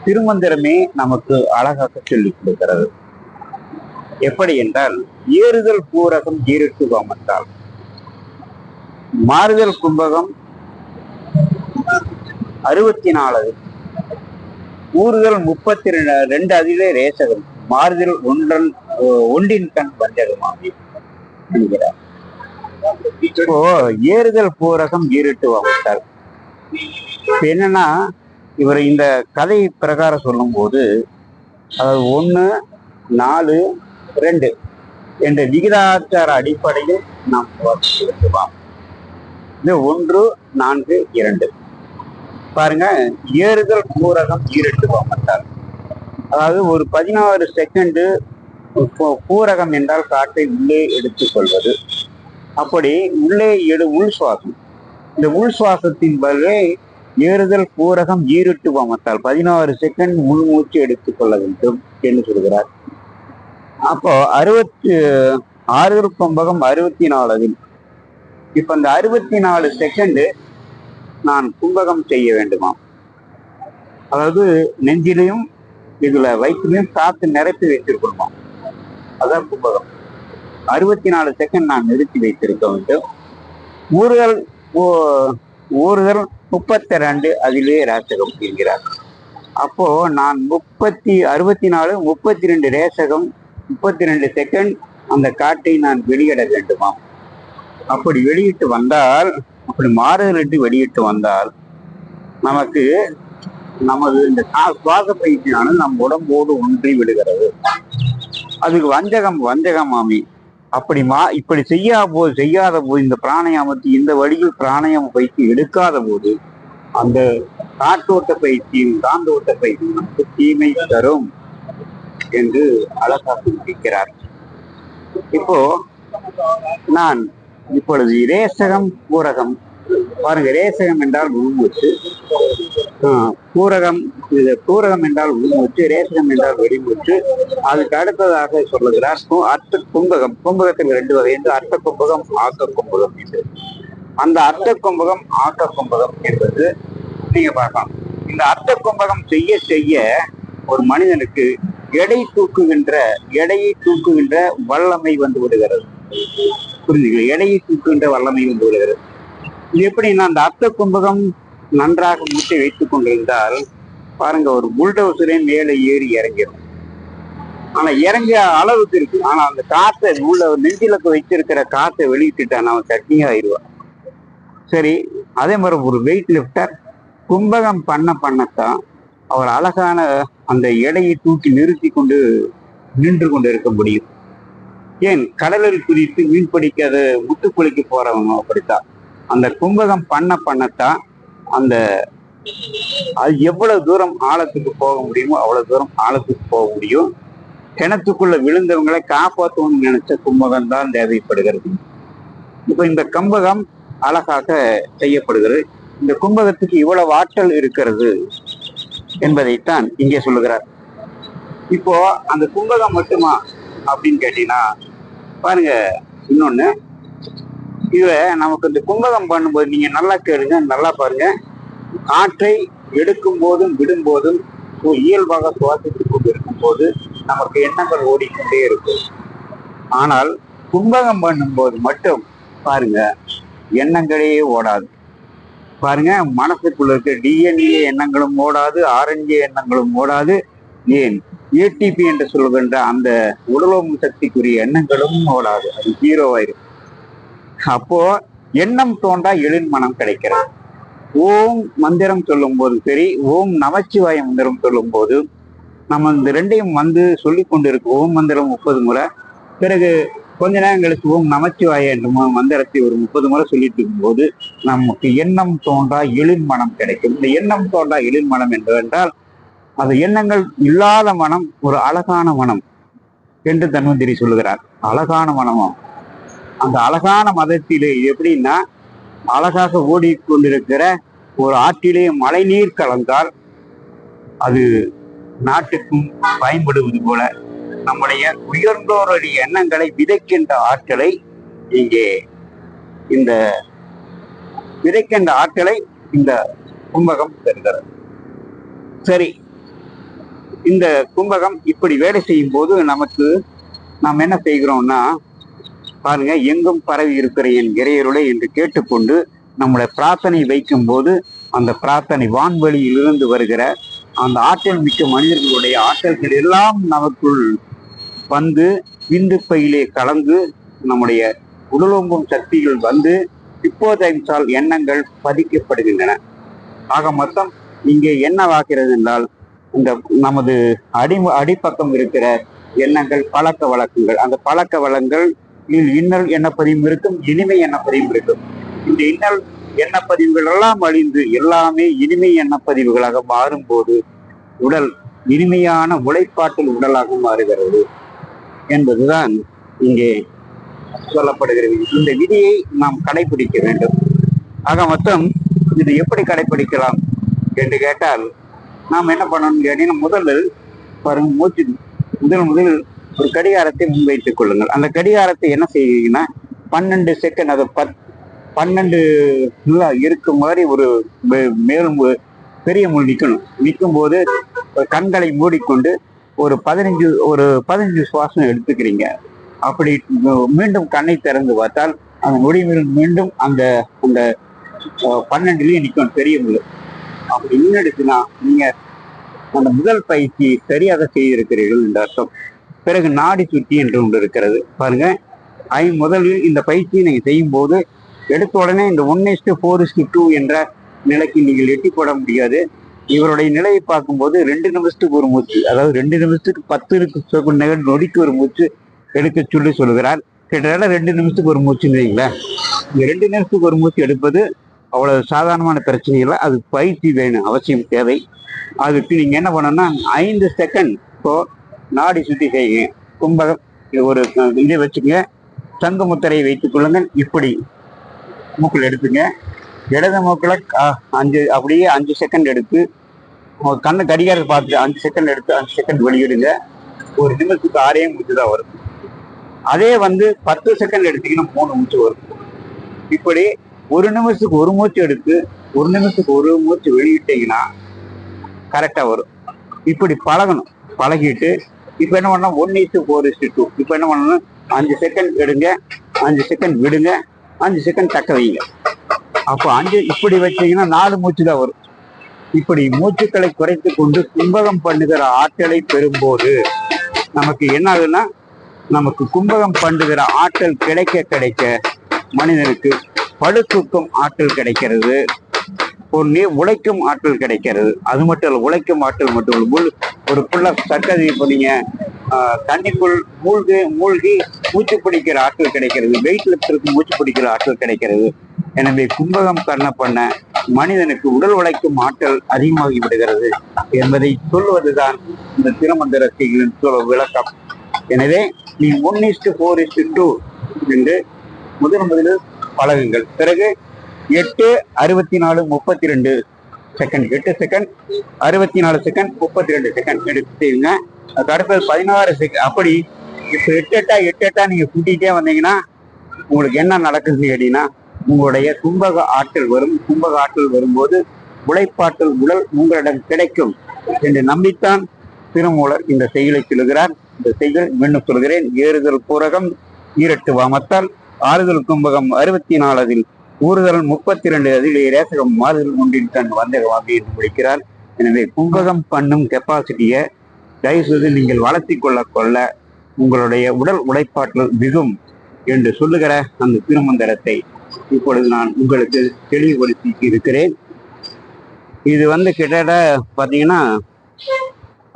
திருமந்திரமே நமக்கு அழகாக சொல்லிக் கொடுக்கிறது. எப்படி என்றால், ஏறுதல் பூரகம் ஈரிட்டு வாமத்தால், மாறுதல் கும்பகம் 64, ஊறுதல் 32, அதிலே ரேசகம், மாறுதல் ஒன்றின் கண் வஞ்சகமாகி என்கிறார். இப்போ ஏறுதல் பூரகம் ஈரிட்டு வாமத்தால் என்னன்னா, இவர் இந்த கதை பிரகாரம் சொல்லும் போது, அதாவது 1, 4, 2 என்ற விகிதாச்சார அடிப்படையில் நாம் எடுத்துக்கலாம். இது 1, 4, 2 பாருங்க. ஏறுதல் பூரகம் ஈரிட்டு வாமத்தால், அதாவது ஒரு 16 செகண்டு பூரகம் என்றால் காற்றை உள்ளே எடுத்துக் கொள்வது. அப்படி உள்ளே உள் சுவாசம், இந்த உள் சுவாசத்தின் பதிலே ஏறுதல் பூரகம் ஈரிட்டு வாமத்தால் 16 செகண்ட் உள்மூச்சு எடுத்துக் கொள்ள வேண்டும் என்று சொல்கிறார். அப்போ 66 கும்பகம் 64. இப்ப இந்த 64 செகண்டு நான் கும்பகம் செய்ய வேண்டுமா? அதாவது நெஞ்சிலையும் இதுல வயிற்றிலையும் காத்து நிரப்பி வைத்திருக்கணுமா? அதான் கும்பகம். 64 செகண்ட் நான் நிறுத்தி வைத்திருக்க வேண்டும். ஊறுதல் 32, அதிலே ரேசகம் என்கிறார். அப்போ நான் 64, 32 ரேசகம், 32 செகண்ட் அந்த காற்றை நான் வெளியிட வேண்டுமா? அப்படி வெளியிட்டு வந்தால், அப்படி மாறுதலிட்டு வெளியிட்டு வந்தால், நமக்கு நமது இந்த சுவாச பயிற்சியானது நம் உடம்போடு ஒன்றி விடுகிறது. அதுக்கு வஞ்சகமாமி. இப்படி செய்யாத போது இந்த பிராணயாமத்தை இந்த வழியில் பிராணயாம பயிற்சி எடுக்காத போது அந்த காற்றோட்ட பயிற்சியும் காந்தோட்ட பயிற்சியும் நமக்கு தீமை தரும் என்று அழகாக இருக்கிறார். இப்போ நான் இப்பொழுது ரேசகம் பூரகம் பாருங்க. ரேசகம் என்றால் உள்மூச்சு, பூரகம் என்றால் உள்மூச்சு, ரேசகம் என்றால் வெளிமூச்சு. அதுக்கு அடுத்ததாக சொல்லுகிறார் அர்த்த கும்பகம். கும்பகத்தில் 2 வகை, அர்த்த கும்பகம், ஆக்க கும்பகம் என்று. அந்த அர்த்த கும்பகம் ஆக்க கும்பகம் என்பது நீங்க பார்க்கலாம். இந்த அர்த்த கும்பகம் செய்ய செய்ய ஒரு மனிதனுக்கு எடையை தூக்குகின்ற வல்லமை வந்து விடுகிறது. புரிஞ்சுக்கல? எடையை தூக்குகின்ற வல்லமை வந்து விடுகிறது. இது எப்படின்னா, அந்த அர்த்த கும்பகம் நன்றாக மூட்டை வைத்துக் கொண்டிருந்தால் பாருங்க, ஒரு புல்டோசரே மேலே ஏறி இறங்கிடும். ஆனா இறங்கிய அளவுக்கு இருக்கு. ஆனா அந்த காற்றை உள்ள நெஞ்சிலக்கு வச்சிருக்கிற காற்றை வெளியிட்டுட்டான், அவன் சட்னியா ஆயிடுவான். சரி, அதே மாதிரி ஒரு வெயிட் லிப்டர் கும்பகம் பண்ணத்தான் அவர் அழகான அந்த எடையை தூக்கி நின்று கொண்டு இருக்க முடியும். ஏன், கடலில் குதித்து மீன் பிடிக்காத முத்துக்குளிக்கு போறவங்க அப்படித்தான். அந்த கும்பகம் பண்ணத்தான் அந்த அது எவ்வளவு தூரம் ஆழத்துக்கு போக முடியுமோ அவ்வளவு தூரம் ஆழத்துக்கு போக முடியும். கிணத்துக்குள்ள விழுந்தவங்களை காப்பாற்றணும்னு நினைச்ச கும்பகம் தான் தேவைப்படுகிறது. இப்ப இந்த கும்பகம் அழகாக செய்யப்படுகிறது. இந்த கும்பகத்துக்கு இவ்வளவு ஆற்றல் இருக்கிறது என்பதைத்தான் இங்கே சொல்லுகிறார். இப்போ அந்த கும்பகம் மட்டுமா அப்படின்னு கேட்டீங்கன்னா பாருங்க, இன்னொன்னு இதுல நமக்கு இந்த கும்பகம் பண்ணும்போது நீங்க நல்லா கேளுங்க, நல்லா பாருங்க. காற்றை எடுக்கும் போதும் விடும் போதும் இயல்பாக சுவாசித்துக் கொண்டு இருக்கும் போது நமக்கு எண்ணங்கள் ஓடிக்கொண்டே இருக்கும். ஆனால் கும்பகம் பண்ணும்போது மட்டும் பாருங்க, எண்ணங்களே ஓடாது. பாருங்க, மனசுக்குள்ள இருக்க டிஎன்ஏ எண்ணங்களும் ஓடாது, ஆர்என்ஏ எண்ணங்களும் ஓடாது. ஏன், ஏடிபி என்று சொல்கின்ற அந்த உடலோம சக்திக்குரிய எண்ணங்களும் ஓடாது. அது 0 ஆயிரும். அப்போ எண்ணம் தோன்றா எழில்மனம் கிடைக்கிறது. ஓம் மந்திரம் சொல்லும் போது சரி, ஓம் நமச்சிவாய மந்திரம் சொல்லும் போது நம்ம இந்த 2ஐயும் வந்து சொல்லி கொண்டு இருக்கு. ஓம் மந்திரம் 30 முறை, பிறகு கொஞ்ச நேரம் கழிச்சு ஓம் நமச்சிவாய என்ற மந்திரத்தை ஒரு 30 முறை சொல்லிட்டு இருக்கும் போது நமக்கு எண்ணம் தோன்றா எழில்மனம் கிடைக்கும். இந்த எண்ணம் தோன்றா எழில்மனம் என்றால் அது எண்ணங்கள் இல்லாத மனம், ஒரு அழகான மனம் என்று தன்வந்திரி சொல்லுகிறார். அழகான மனமும் அந்த அழகான மதத்திலே எப்படின்னா, அழகாக ஓடிக்கொண்டிருக்கிற ஒரு ஆற்றிலே மழை நீர் கலந்தால் அது நாட்டுக்கும் பயன்படுவது போல நம்முடைய உயர்ந்தோருடைய எண்ணங்களை விதைக்கின்ற ஆற்றலை இங்கே இந்த விதைக்கின்ற ஆற்றலை இந்த கும்பகம் தருகிறது. சரி, இந்த கும்பகம் இப்படி வேலை செய்யும் போது நமக்கு நாம் என்ன செய்கிறோம்னா, பாருங்க, எங்கும் பரவி இருக்கிற என் இறையருளை என்று கேட்டுக்கொண்டு நம்முடைய பிரார்த்தனை வைக்கும் போது அந்த பிரார்த்தனை வான்வெளியிலிருந்து வருகிற அந்த ஆற்றல் மிக்க மனிதர்களுடைய ஆற்றல்கள் எல்லாம் நமக்குள் வந்து விந்து பையிலே கலந்து நம்முடைய உடலோம்பும் சக்திகள் வந்து இப்போதைச்சால் எண்ணங்கள் பதிக்கப்படுகின்றன. ஆக மொத்தம் இங்கே என்னவாகிறது என்றால், இந்த நமது அடிப்பக்கம் இருக்கிற எண்ணங்கள், பழக்க வழக்கங்கள், அந்த பழக்க வழக்கங்கள் இன்னல் எண்ணப்பதிவும் இருக்கும், இனிமை எண்ணப்பதிவும் இருக்கும். இந்த இன்னல் எண்ணப்பதிவுகள் எல்லாம் அழிந்து எல்லாமே இனிமை எண்ணப்பதிவுகளாக மாறும்போது உடல் இனிமையான உழைப்பாற்றல் உடலாக மாறுகிறது என்பதுதான் இங்கே சொல்லப்படுகிறது. இந்த விதியை நாம் கடைபிடிக்க வேண்டும். ஆக மொத்தம் இது எப்படி கடைபிடிக்கலாம் என்று கேட்டால், நாம் என்ன பண்ணணும் கேட்டீங்கன்னா, முதலில் பாருங்க, மூச்சு முதலில் ஒரு கடிகாரத்தை முன்வைத்துக் கொள்ளுங்கள். அந்த கடிகாரத்தை என்ன செய்வீங்கன்னா 12 செகண்ட், அது 12 இருக்கும் மாதிரி ஒரு மேலும் பெரிய முள் நிற்கும் போது கண்களை மூடிக்கொண்டு ஒரு 15 சுவாசம் எடுத்துக்கிறீங்க. அப்படி மீண்டும் கண்ணை திறந்து பார்த்தால் அந்த நொடி மீண்டும் அந்த 12லயே நிற்கும் பெரிய முள். அப்படி முன்னெடுத்துனா நீங்க அந்த முதல் பயிற்சி சரியாக செய்திருக்கிறீர்கள் என்று அர்த்தம். பிறகு நாடி சுத்தி என்று ஒன்று இருக்கிறது பாருங்க. முதலில் இந்த பயிற்சியை நீங்க செய்யும் போது எடுத்த உடனே இந்த 1:4:2 என்ற நிலைக்கு நீங்கள் எட்டி போட முடியாது. இவருடைய நிலையை பார்க்கும்போது 2 நிமிஷத்துக்கு ஒரு மூச்சு, அதாவது 2 நிமிஷத்துக்கு 10 நொடிக்கு ஒரு மூச்சு எடுக்க சொல்லுகிறார். கிட்டத்தட்ட 2 நிமிஷத்துக்கு ஒரு மூச்சுன்னு வைங்களேன். இந்த 2 நிமிஷத்துக்கு ஒரு மூச்சு எடுப்பது அவ்வளவு சாதாரணமான பிரச்சனை இல்லை. அது பயிற்சி வேணும், அவசியம் தேவை. அதுக்கு நீங்க என்ன பண்ணணும்னா 5 செகண்ட் இப்போ நாடி சுத்தி செய்யுங்க. கும்பகம் ஒரு இதை வச்சுங்க, சங்கு முத்திரையை வைத்துக் கொள்ளுங்கள். இப்படி மூக்கில் எடுத்துங்க, இடது மூக்கில் 5 செகண்ட் எடுத்து கண்ணு கடிகாரத்தை பார்த்துட்டு 5 செகண்ட் எடுத்து 5 செகண்ட் வெளியிடுங்க. ஒரு நிமிஷத்துக்கு 6 மூச்சு தான் வரும். அதே 10 செகண்ட் எடுத்தீங்கன்னா 3 மூச்சு வரும். இப்படி ஒரு நிமிஷத்துக்கு ஒரு மூச்சு எடுத்து ஒரு நிமிஷத்துக்கு ஒரு மூச்சு வெளியிட்டீங்கன்னா கரெக்டா வரும். இப்படி பழகணும். பழகிட்டு இப்ப என்ன பண்ணணும், 1:4:2. இப்ப என்ன பண்ணணும், 5 செகண்ட் எடுங்க, 5 செகண்ட் விடுங்க, 5 செகண்ட் தக்க வைங்க. அப்போ 5 இப்படி வச்சீங்கன்னா 4 மூச்சு தான் வரும். இப்படி மூச்சுக்களை குறைத்து கொண்டு கும்பகம் பண்ணுகிற ஆற்றலை பெறும்போது நமக்கு என்ன ஆகுதுன்னா, நமக்கு கும்பகம் பண்ணுகிற ஆற்றல் கிடைக்க மனிதனுக்கு படுத்துக்கும் ஆற்றல் கிடைக்கிறது, உழைக்கும் ஆற்றல் கிடைக்கிறது. அது மட்டும் இல்லை, உழைக்கும் ஆற்றல் மட்டும் இல்லை, ஒரு புள்ள சர்க்கரை பண்ணீங்க தண்ணிக்குள் மூழ்கி மூச்சு பிடிக்கிற ஆற்றல் கிடைக்கிறது, வெயிட் லிப்டருக்கு மூச்சு பிடிக்கிற ஆற்றல் கிடைக்கிறது. எனவே கும்பகம் பண்ண மனிதனுக்கு உடல் உழைக்கும் ஆற்றல் அதிகமாகி விடுகிறது என்பதை சொல்லுவதுதான் இந்த திருமந்திரத்தின் விளக்கம். எனவே நீ 1:4:2 என்று முதலில் பழகுங்கள். பிறகு 8, 64, 32 செகண்ட், 8 செகண்ட், 64 செகண்ட், 32 செகண்ட் எடுத்து செய்யுங்க. அதுக்கு அடுத்தது 16 செகண்ட். அப்படி இப்ப 8 நீங்க கூட்டிகிட்டே வந்தீங்கன்னா உங்களுக்கு என்ன நடக்குது அப்படின்னா, உங்களுடைய கும்பக ஆற்றல் வரும். கும்பக ஆற்றல் வரும்போது உழைப்பாற்றல் உடல் உங்களிடம் கிடைக்கும் என்று நம்பித்தான் திருமூலர் இந்த செயலை சொல்லுகிறார். இந்த செயல் மீண்டும் சொல்கிறேன். ஏறுதல் பூரகம் ஈரட்டு வாமத்தால் ஆறுதல் கும்பகம் 64, அதில் ஊறுதல் 32, அதில் ரேசகம் மாறுதல் 1 டன் வந்தகம் அப்படின்னு முடிக்கிறார். எனவே கும்பகம் பண்ணும் கெப்பாசிட்டியை தயவுசெய்து நீங்கள் வளர்த்தி கொள்ள உங்களுடைய உடல் உழைப்பாற்றல் மிகும் என்று சொல்லுகிற அந்த திருமந்திரத்தை இப்பொழுது நான் உங்களுக்கு தெளிவுபடுத்தி இருக்கிறேன். இது கிட்டத்தட்ட பார்த்தீங்கன்னா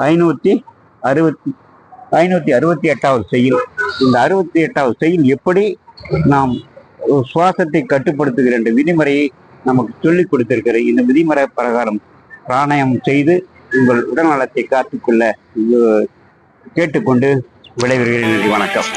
568வது செய்யுள். இந்த 68வது செய்யுள் எப்படி நாம் சுவாசத்தை கட்டுப்படுத்துகிற இந்த விதிமுறையை நமக்கு சொல்லிக் கொடுத்திருக்கிற இந்த விதிமுறை பிரகாரம் பிராணாயாமம் செய்து உங்கள் உடல் நலத்தை காத்துக்கொள்ள கேட்டுக்கொண்டு விடைபெறுகிறேன். வணக்கம்.